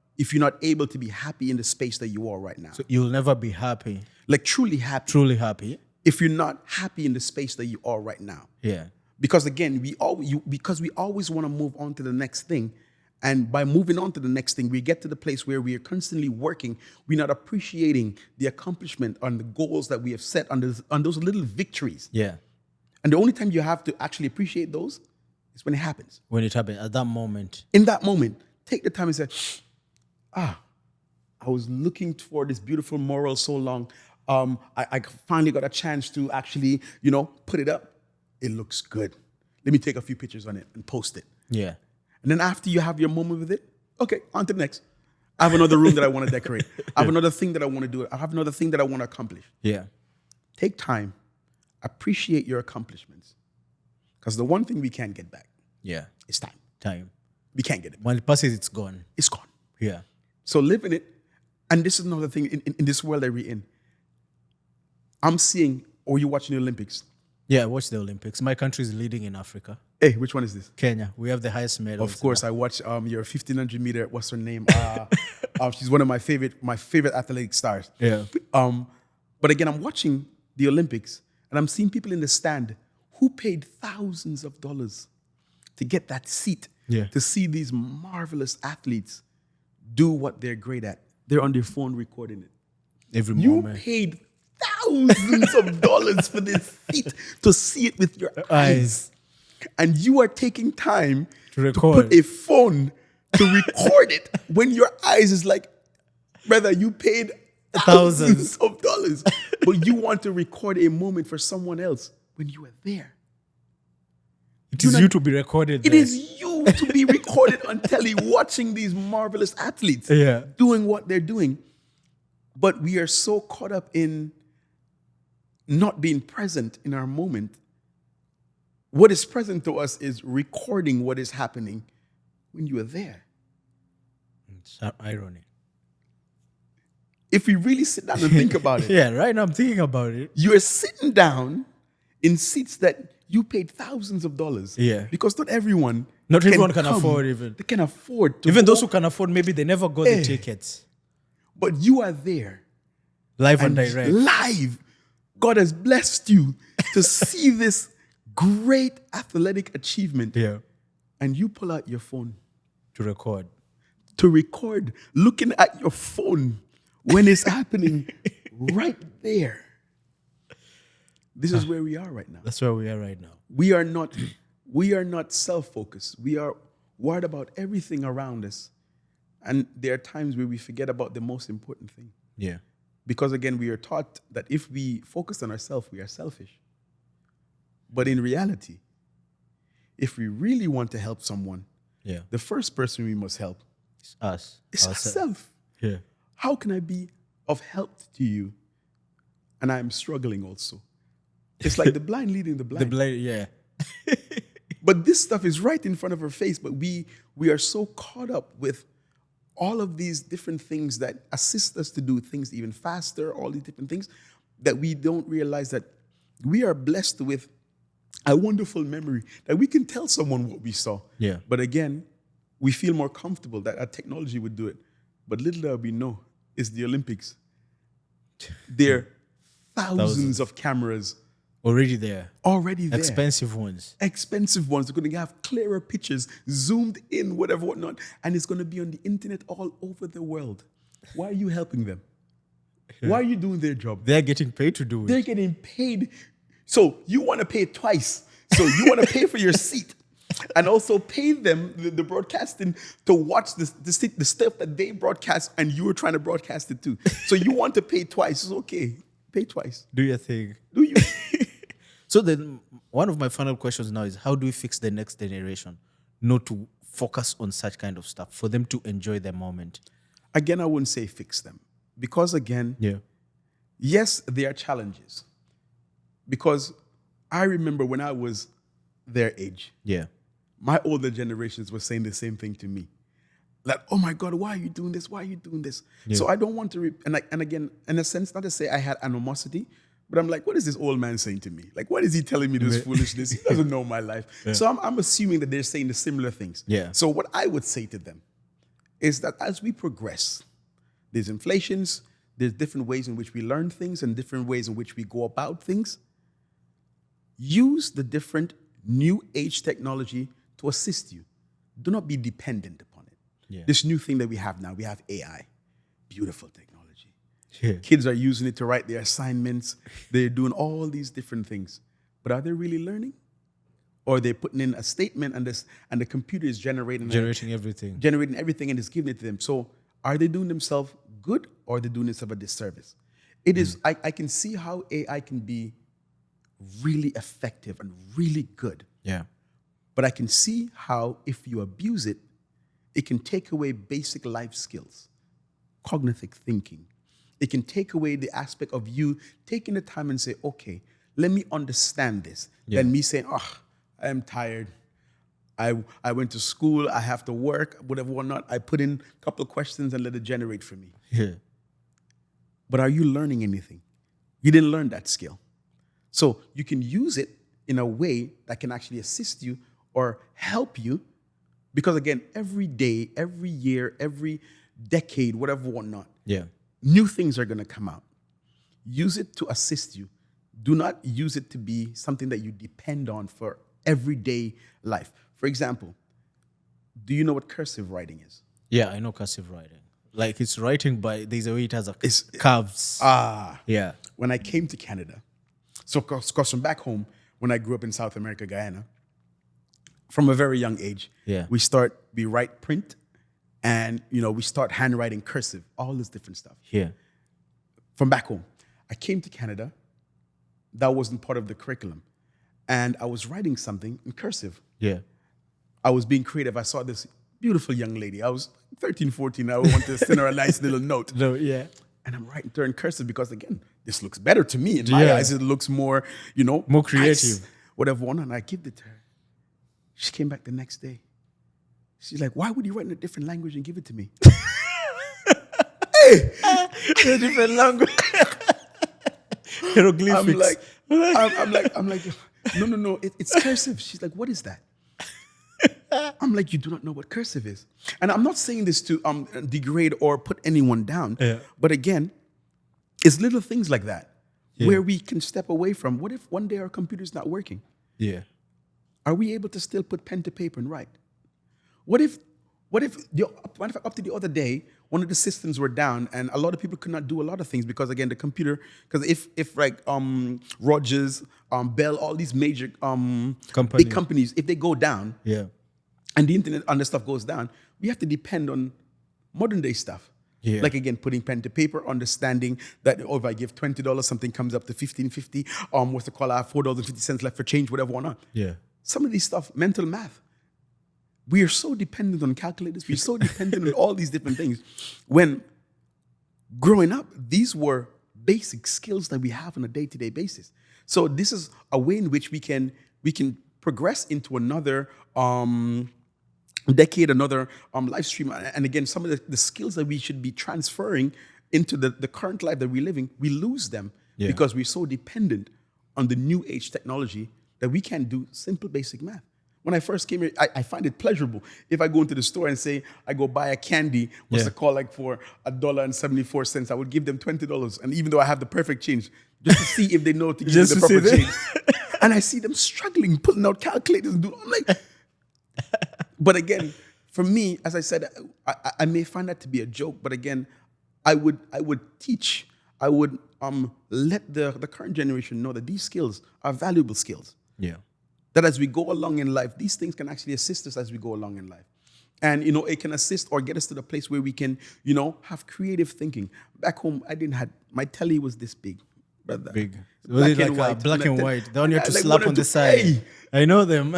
able to be happy in the space that you are right now." So you'll never be happy. Like truly happy. Truly happy. If you're not happy in the space that you are right now. Yeah. Because again, because we always want to move on to the next thing. And by moving on to the next thing, we get to the place where we are constantly working. We're not appreciating the accomplishment on the goals that we have set on those little victories. Yeah. And the only time you have to actually appreciate those is when it happens. When it happens, at that moment. In that moment, take the time and say, I was looking for this beautiful mural so long. I finally got a chance to actually, put it up. It looks good. Let me take a few pictures on it and post it. Yeah. And then after you have your moment with it, okay, on to the next. I have another room that I want to decorate. I have another thing that I want to do. I have another thing that I want to accomplish. Yeah. Take time. Appreciate your accomplishments. Because the one thing we can't get back is time. Time. We can't get it back. When it passes, it's gone. It's gone. Yeah. So live in it. And this is another thing in this world that we're in. I'm seeing, or you're watching the Olympics. Yeah, I watch the Olympics. My country is leading in Africa. Hey, which one is this? Kenya. We have the highest medals. Of course, I watch your 1500 meter. What's her name? She's one of my favorite athletic stars. Yeah. But again, I'm watching the Olympics and I'm seeing people in the stand who paid thousands of dollars to get that seat Yeah. to see these marvelous athletes do what they're great at. They're on their phone recording it. Every You moment. paid thousands of dollars for this seat to see it with your eyes. And you are taking time To to record. put a phone to record it when your eyes is like, brother, you paid thousands of dollars, but you want to record a moment for someone else when you were there. It is you to be recorded. It there. is you to be recorded on telly watching these marvelous athletes Yeah. doing what they're doing. But we are so caught up in not being present in our moment. What is present to us is recording what is happening when you are there. It's irony. If we really sit down and think about it, Yeah, right now I'm thinking about it. you are sitting down in seats that you paid thousands of dollars. Yeah. Because not everyone Can come. afford even. They can afford to Even go, those who can afford, maybe they never got the tickets. but you are there. Live and direct. Live. God has blessed you to see this great athletic achievement. Yeah. And you pull out your phone To record. to record, looking at your phone when it's happening right there. This is where we are right now. That's where we are right now. We are not self-focused. We are worried about everything around us. And there are times where we forget about the most important thing. Yeah. Because again, we are taught that if we focus on ourselves, we are selfish. But in reality, if we really want to help someone, Yeah. the first person we must help It's us. is ourselves. Yeah. How can I be of help to you? And I'm struggling also. It's like the blind leading the blind. The blade, yeah. But this stuff is right in front of our face, but we are so caught up with all of these different things that assist us to do things even faster, all these different things, that we don't realize that we are blessed with a wonderful memory, that we can tell someone what we saw. Yeah. But again, we feel more comfortable that our technology would do it. But little do we know, it's the Olympics. There are thousands of cameras Already there. already there. Expensive ones. Expensive ones. They're going to have clearer pictures, zoomed in, whatever, whatnot. And it's going to be on the internet all over the world. Why are you helping them? Why are you doing their job? They're getting paid to do it. They're getting paid. So you want to pay twice. So you want to pay for your seat and also pay them, the broadcasting, to watch the stuff that they broadcast and you were trying to broadcast it too. So you want to pay twice. It's okay. Pay twice. Do your thing. Do you? So then one of my final questions now is, how do we fix the next generation not to focus on such kind of stuff, for them to enjoy the moment? Again, I wouldn't say fix them. Because again, Yeah. yes, there are challenges. Because I remember when I was their age, Yeah. my older generations were saying the same thing to me. Like, oh my God, why are you doing this? Why are you doing this? Yeah. So I don't want to, and again, in a sense, not to say I had animosity, but I'm like, what is this old man saying to me? Like, what is he telling me this foolishness? He doesn't know my life. Yeah. So I'm assuming that they're saying the similar things. Yeah. So what I would say to them is that as we progress, there's inflations, there's different ways in which we learn things and different ways in which we go about things. Use the different new age technology to assist you. Do not be dependent upon it. Yeah. This new thing that we have now, we have AI. Beautiful technology. Yeah. Kids are using it to write their assignments. They're doing all these different things. But are they really learning? Or they're putting in a statement and the computer is generating everything and it's giving it to them. So are they doing themselves good or are they doing themselves a disservice? It is, I can see how AI can be really effective and really good. Yeah. But I can see how if you abuse it, it can take away basic life skills, cognitive thinking. It can take away the aspect of you taking the time and say, okay, let me understand this. Yeah. Than me saying, oh, I am tired. I went to school, I have to work, whatever or not. I put in a couple of questions and let it generate for me. Yeah. But are you learning anything? You didn't learn that skill. So you can use it in a way that can actually assist you or help you. Because again, every day, every year, every decade, whatever whatnot, Yeah. new things are going to come out. Use it to assist you. Do not use it to be something that you depend on for everyday life. For example, Do you know what cursive writing is? Yeah, I know cursive writing. Like it's writing by there's a way it has a It's curves. Yeah. when I came to Canada, so cause from back home, when I grew up in South America, Guyana, from a very young age, Yeah. we write print, and we start handwriting cursive, all this different stuff. Yeah. From back home, I came to Canada. That wasn't part of the curriculum, and I was writing something in cursive. Yeah. I was being creative. I saw this beautiful young lady. I was 13, 14. I wanted to send her a nice little note. No, yeah. And I'm writing to her in cursive because, again, this looks better to me. In my Yeah. eyes, it looks more, More creative. nice, whatever one. And I give it to her. She came back the next day. She's like, why would you write in a different language and give it to me? A different language. Hieroglyphics. I'm like, no, it's cursive. She's like, what is that? I'm like, you do not know what cursive is. And I'm not saying this to degrade or put anyone down. Yeah. But again, it's little things like that where we can step away from. What if one day our computer's not working? Yeah. Are we able to still put pen to paper and write? What if up to the other day, one of the systems were down and a lot of people could not do a lot of things because, again, the computer, because if like Rogers, Bell, all these major big companies, if they go down, Yeah. and the internet and the stuff goes down, we have to depend on modern day stuff. Yeah. Like, again, putting pen to paper, understanding that if I give $20, something comes up to $15.50. What's the call? I have $4.50 left for change, whatever or not. Yeah. Some of these stuff, mental math. We are so dependent on calculators. We're so dependent on all these different things. When growing up, these were basic skills that we have on a day-to-day basis. So this is a way in which we can progress into another decade, another live stream. And again, some of the skills that we should be transferring into the current life that we're living, we lose them because we're so dependent on the new age technology that we can't do simple basic math. When I first came here, I find it pleasurable. If I go into the store and say, I go buy a candy, what's the call, like for $1.74, I would give them $20. And even though I have the perfect change, just to see if they know to give me the proper change. And I see them struggling, pulling out calculators and I'm like, but again, for me, as I said, I may find that to be a joke, but again, I would teach, I would let the current generation know that these skills are valuable skills. Yeah. That as we go along in life, these things can actually assist us as we go along in life. And, it can assist or get us to the place where we can, have creative thinking. Back home, my telly was this big. Brother. Big. Was it like black and white? The one you have to slap on the side. Hey. I know them.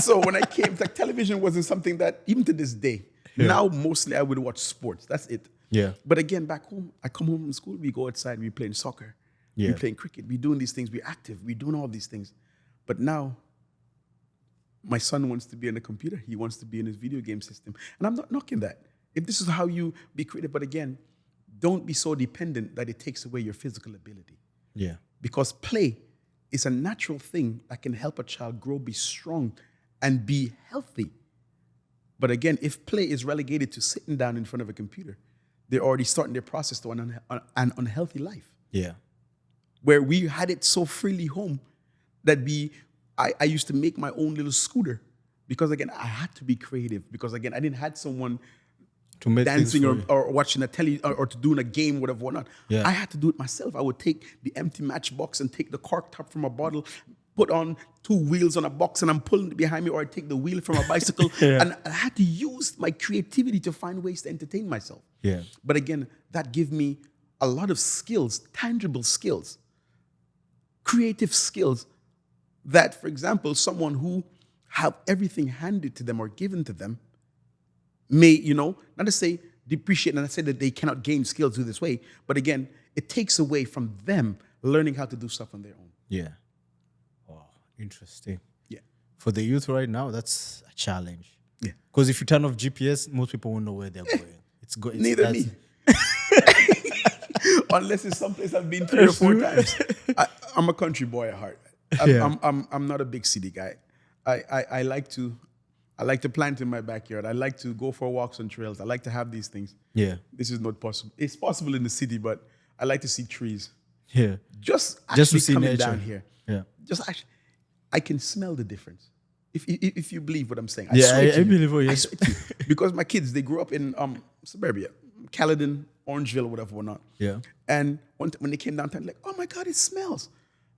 So when I came, like, television wasn't something that, even to this day, now mostly I would watch sports. That's it. Yeah. But again, back home, I come home from school, we go outside, we playing soccer. Yeah. We're playing cricket. We're doing these things. We're active. We're doing all these things. But now, my son wants to be on the computer. He wants to be in his video game system. And I'm not knocking that. If this is how you be creative, but again, don't be so dependent that it takes away your physical ability. Yeah. Because play is a natural thing that can help a child grow, be strong, and be healthy. But again, if play is relegated to sitting down in front of a computer, they're already starting their process to an unhealthy life. Yeah. Where we had it so freely home that I used to make my own little scooter because, again, I had to be creative because, again, I didn't have someone to make dancing or watching a telly or to doing a game, whatever, whatnot. Yeah. I had to do it myself. I would take the empty matchbox and take the cork top from a bottle, put on 2 wheels on a box and I'm pulling it behind me, or I take the wheel from a bicycle. And I had to use my creativity to find ways to entertain myself. Yeah. But again, that gave me a lot of skills, tangible skills, creative skills that, for example, someone who have everything handed to them or given to them may, not to say depreciate, not to say that they cannot gain skills through this way, but again, it takes away from them learning how to do stuff on their own. Yeah. Wow, interesting. Yeah. For the youth right now, that's a challenge. Yeah. Because if you turn off GPS, most people won't know where they're going. It's Neither me. Unless it's someplace I've been 3 or 4 times. I'm a country boy at heart. I'm not a big city guy. I like to plant in my backyard. I like to go for walks on trails. I like to have these things. Yeah. This is not possible. It's possible in the city, but I like to see trees. Yeah. Just to see coming nature. down here. Yeah. I can smell the difference. If you believe what I'm saying. Yeah, swear to I you. believe what I you're swear to you. Because my kids, they grew up in suburbia, Caledon, Orangeville, whatever, not. Yeah. And when they came downtown, like, oh my God, it smells.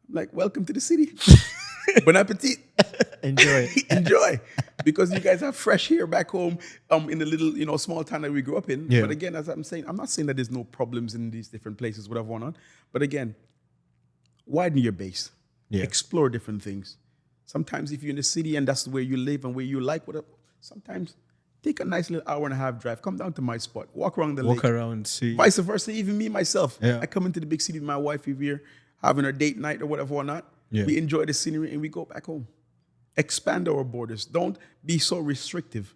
I'm like, welcome to the city. Bon appetit. Enjoy. Enjoy. Because you guys have fresh air back home in the little, small town that we grew up in. Yeah. But again, as I'm saying, I'm not saying that there's no problems in these different places, whatever or not. But again, widen your base. Yeah. Explore different things. Sometimes if you're in the city and that's where you live and where you like whatever, sometimes take a nice little hour and a half drive. Come down to my spot. Walk around the lake. Walk around, see. Vice versa, even me, myself. Yeah. I come into the big city with my wife if we're having a date night or whatever or not. Yeah. We enjoy the scenery and we go back home. Expand our borders. Don't be so restrictive.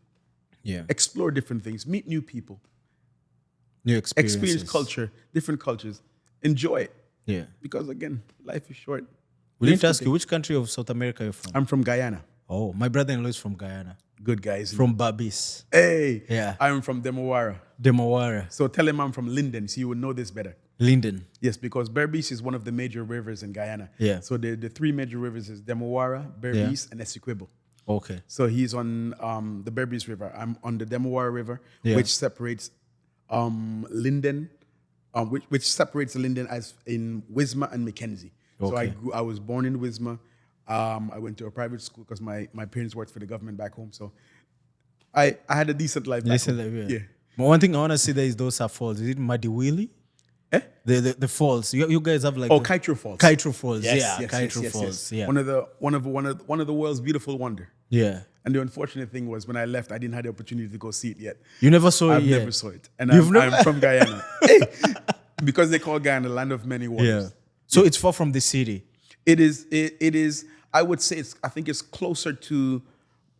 Yeah. Explore different things. Meet new people. New experiences. Experience culture, different cultures. Enjoy it. Yeah. Because again, life is short. We didn't Live ask today. you, which country of South America are you from? I'm from Guyana. Oh, my brother-in-law is from Guyana. Good guys. From Babis. Hey. Yeah. I'm from Demawara. Demawara. So tell him I'm from Linden, so you would know this better. Linden. Yes, because Berbice is one of the major rivers in Guyana. Yeah. So the three major rivers is Demawara, Berbice, and Essequibo. Okay. So he's on the Berbice River. I'm on the Demawara River, Yeah. which separates Linden, which separates Linden as in Wisma and Mackenzie. So Okay. I was born in Wisma. I went to a private school because my parents worked for the government back home. So I had a decent life back home. Yeah. But one thing I want to see there is those are falls. Is it Madiwili? Eh? The falls. You guys have like Oh, Kaitro Falls. Kaitro Falls. Yes, Yeah, yes, Kaitro yes, yes, Falls. yes. Yeah. One of the world's beautiful wonder. Yeah. And the unfortunate thing was when I left, I didn't have the opportunity to go see it yet. You never saw it I've yet? never saw it. And You've I'm, never- I'm from Guyana. Hey, because they call Guyana the land of many waters. Yeah. So it's far from the city. It is, I would say I think it's closer to,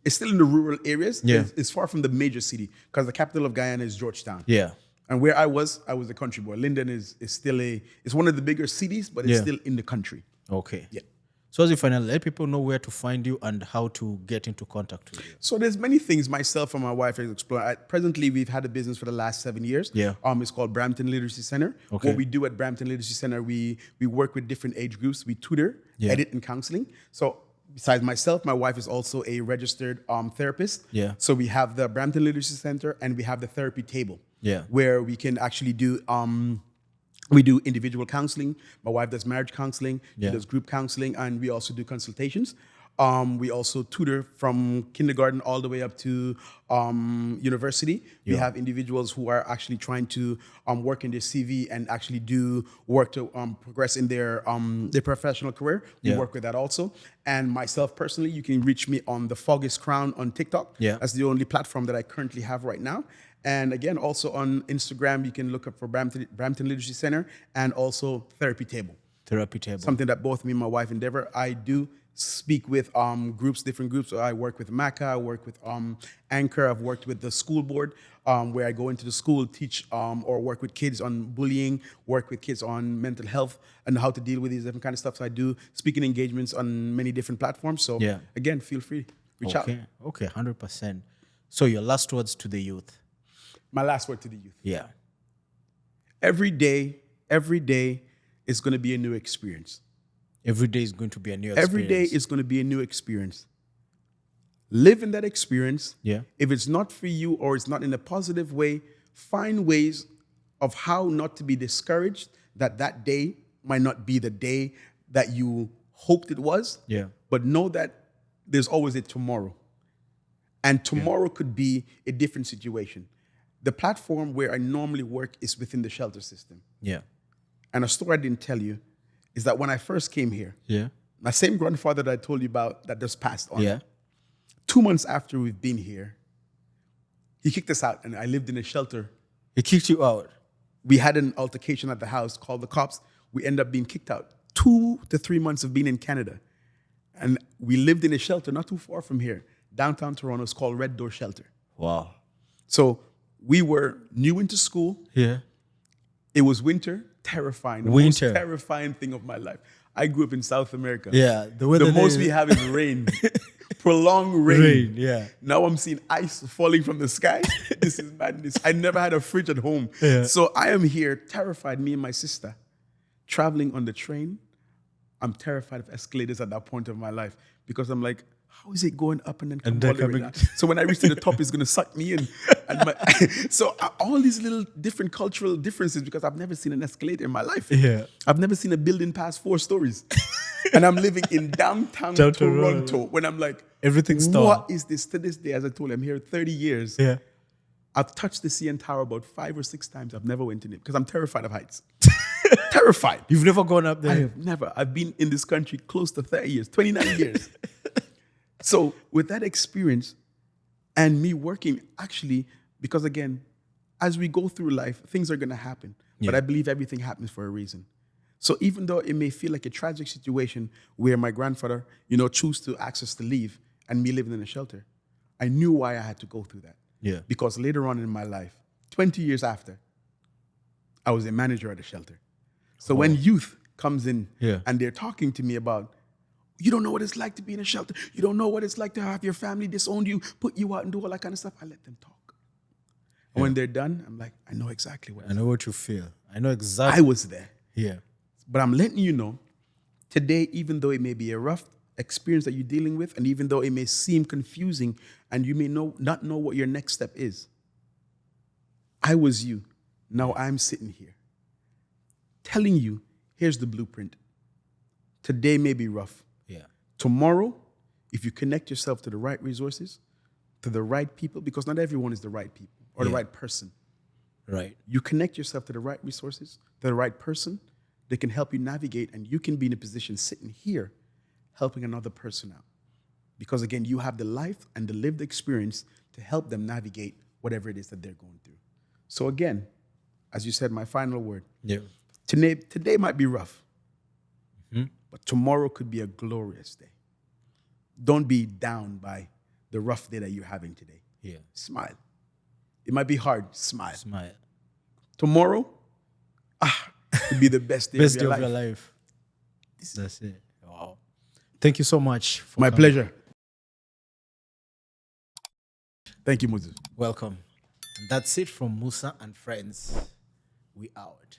it's still in the rural areas. Yeah. It's far from the major city because the capital of Guyana is Georgetown. Yeah. And where I was a country boy. Linden is still it's one of the bigger cities, but it's Yeah. still in the country. Okay. Yeah. So as you finally let people know where to find you and how to get into contact with you. So there's many things myself and my wife has explored. Presently, we've had a business for the last 7 years. Yeah. It's called Brampton Literacy Center. Okay. What we do at Brampton Literacy Center, we work with different age groups. We tutor, Yeah. edit, and counseling. So besides myself, my wife is also a registered therapist. Yeah. So we have the Brampton Literacy Center and we have the therapy table. Yeah. Where we can actually do we do individual counseling. My wife does marriage counseling. Yeah. She does group counseling, and we also do consultations. We also tutor from kindergarten all the way up to university. We Yeah. have individuals who are actually trying to work in their CV and actually do work to progress in their professional career. We Yeah. work with that also. And myself personally, you can reach me on the Foggiest Crown on TikTok. Yeah. That's the only platform that I currently have right now. And again, also on Instagram, you can look up for Brampton Literacy Center and also Therapy Table. Therapy table. Something that both me and my wife endeavor. I do speak with groups, different groups. So I work with MACA, I work with Anchor, I've worked with the school board, where I go into the school, teach or work with kids on bullying, work with kids on mental health and how to deal with these different kind of stuff. So I do speaking engagements on many different platforms. So Yeah. again, feel free, reach out. Okay, 100%. So your last words to the youth. My last word to the youth. Yeah. Every day is going to be a new experience. Every day is going to be a new experience. Every day is going to be a new experience. Live in that experience. Yeah. If it's not for you or it's not in a positive way, find ways of how not to be discouraged that day might not be the day that you hoped it was. Yeah. But know that there's always a tomorrow. And tomorrow could be a different situation. The platform where I normally work is within the shelter system. Yeah. And a story I didn't tell you is that when I first came here, Yeah. my same grandfather that I told you about that just passed on. Yeah. 2 months after we've been here, he kicked us out and I lived in a shelter. He kicked you out. We had an altercation at the house, called the cops. We ended up being kicked out. 2 to 3 months of being in Canada. And we lived in a shelter not too far from here, downtown Toronto. It's called Red Door Shelter. Wow. So we were new into school. Yeah. It was winter, terrifying. The Winter. most terrifying thing of my life. I grew up in South America. Yeah. The weather The most there we is- have is rain. Prolonged rain. Rain, yeah. Now I'm seeing ice falling from the sky. This is madness. I never had a fridge at home. Yeah. So I am here, terrified, me and my sister, traveling on the train. I'm terrified of escalators at that point of my life because I'm like, how is it going up and then And come then all the way coming- down? So when I reach to the top, it's going to suck me in. All these little different cultural differences, because I've never seen an escalator in my life. Yeah. I've never seen a building past 4 stories. And I'm living in downtown Toronto. Toronto when I'm like, Everything's tall. what is this? To this day, as I told you, I'm here 30 years. Yeah. I've touched the CN Tower about 5 or 6 times. I've never went in it because I'm terrified of heights. Terrified. You've never gone up there? I have never. I've been in this country close to 30 years, 29 years. So with that experience and me working, actually, because again, as we go through life, things are going to happen. But Yeah. I believe everything happens for a reason. So even though it may feel like a tragic situation where my grandfather, chose to ask us to leave and me living in a shelter, I knew why I had to go through that. Yeah. Because later on in my life, 20 years after, I was a manager at a shelter. So when youth comes in Yeah. and they're talking to me about, you don't know what it's like to be in a shelter. You don't know what it's like to have your family disown you, put you out and do all that kind of stuff. I let them talk. And when they're done, I'm like, I know exactly what I know what you feel. I know exactly. I was there. Yeah. But I'm letting you know, today, even though it may be a rough experience that you're dealing with, and even though it may seem confusing and you may not know what your next step is, I was you. Now I'm sitting here telling you, here's the blueprint. Today may be rough. Yeah. Tomorrow, if you connect yourself to the right resources, to the right people, because not everyone is the right people or the right person. Right. You connect yourself to the right resources, to the right person, they can help you navigate, and you can be in a position sitting here helping another person out. Because again, you have the life and the lived experience to help them navigate whatever it is that they're going through. So again, as you said, my final word, Yeah. today might be rough, but tomorrow could be a glorious day. Don't be down by the rough day that you're having today. Yeah. Smile. It might be hard, smile. Smile. Tomorrow, could be the best day Best of day your of life. your life. That's it. Wow. Thank you so much. For My coming. pleasure. Thank you, Moses. Welcome. And that's it from Musa and Friends. We out.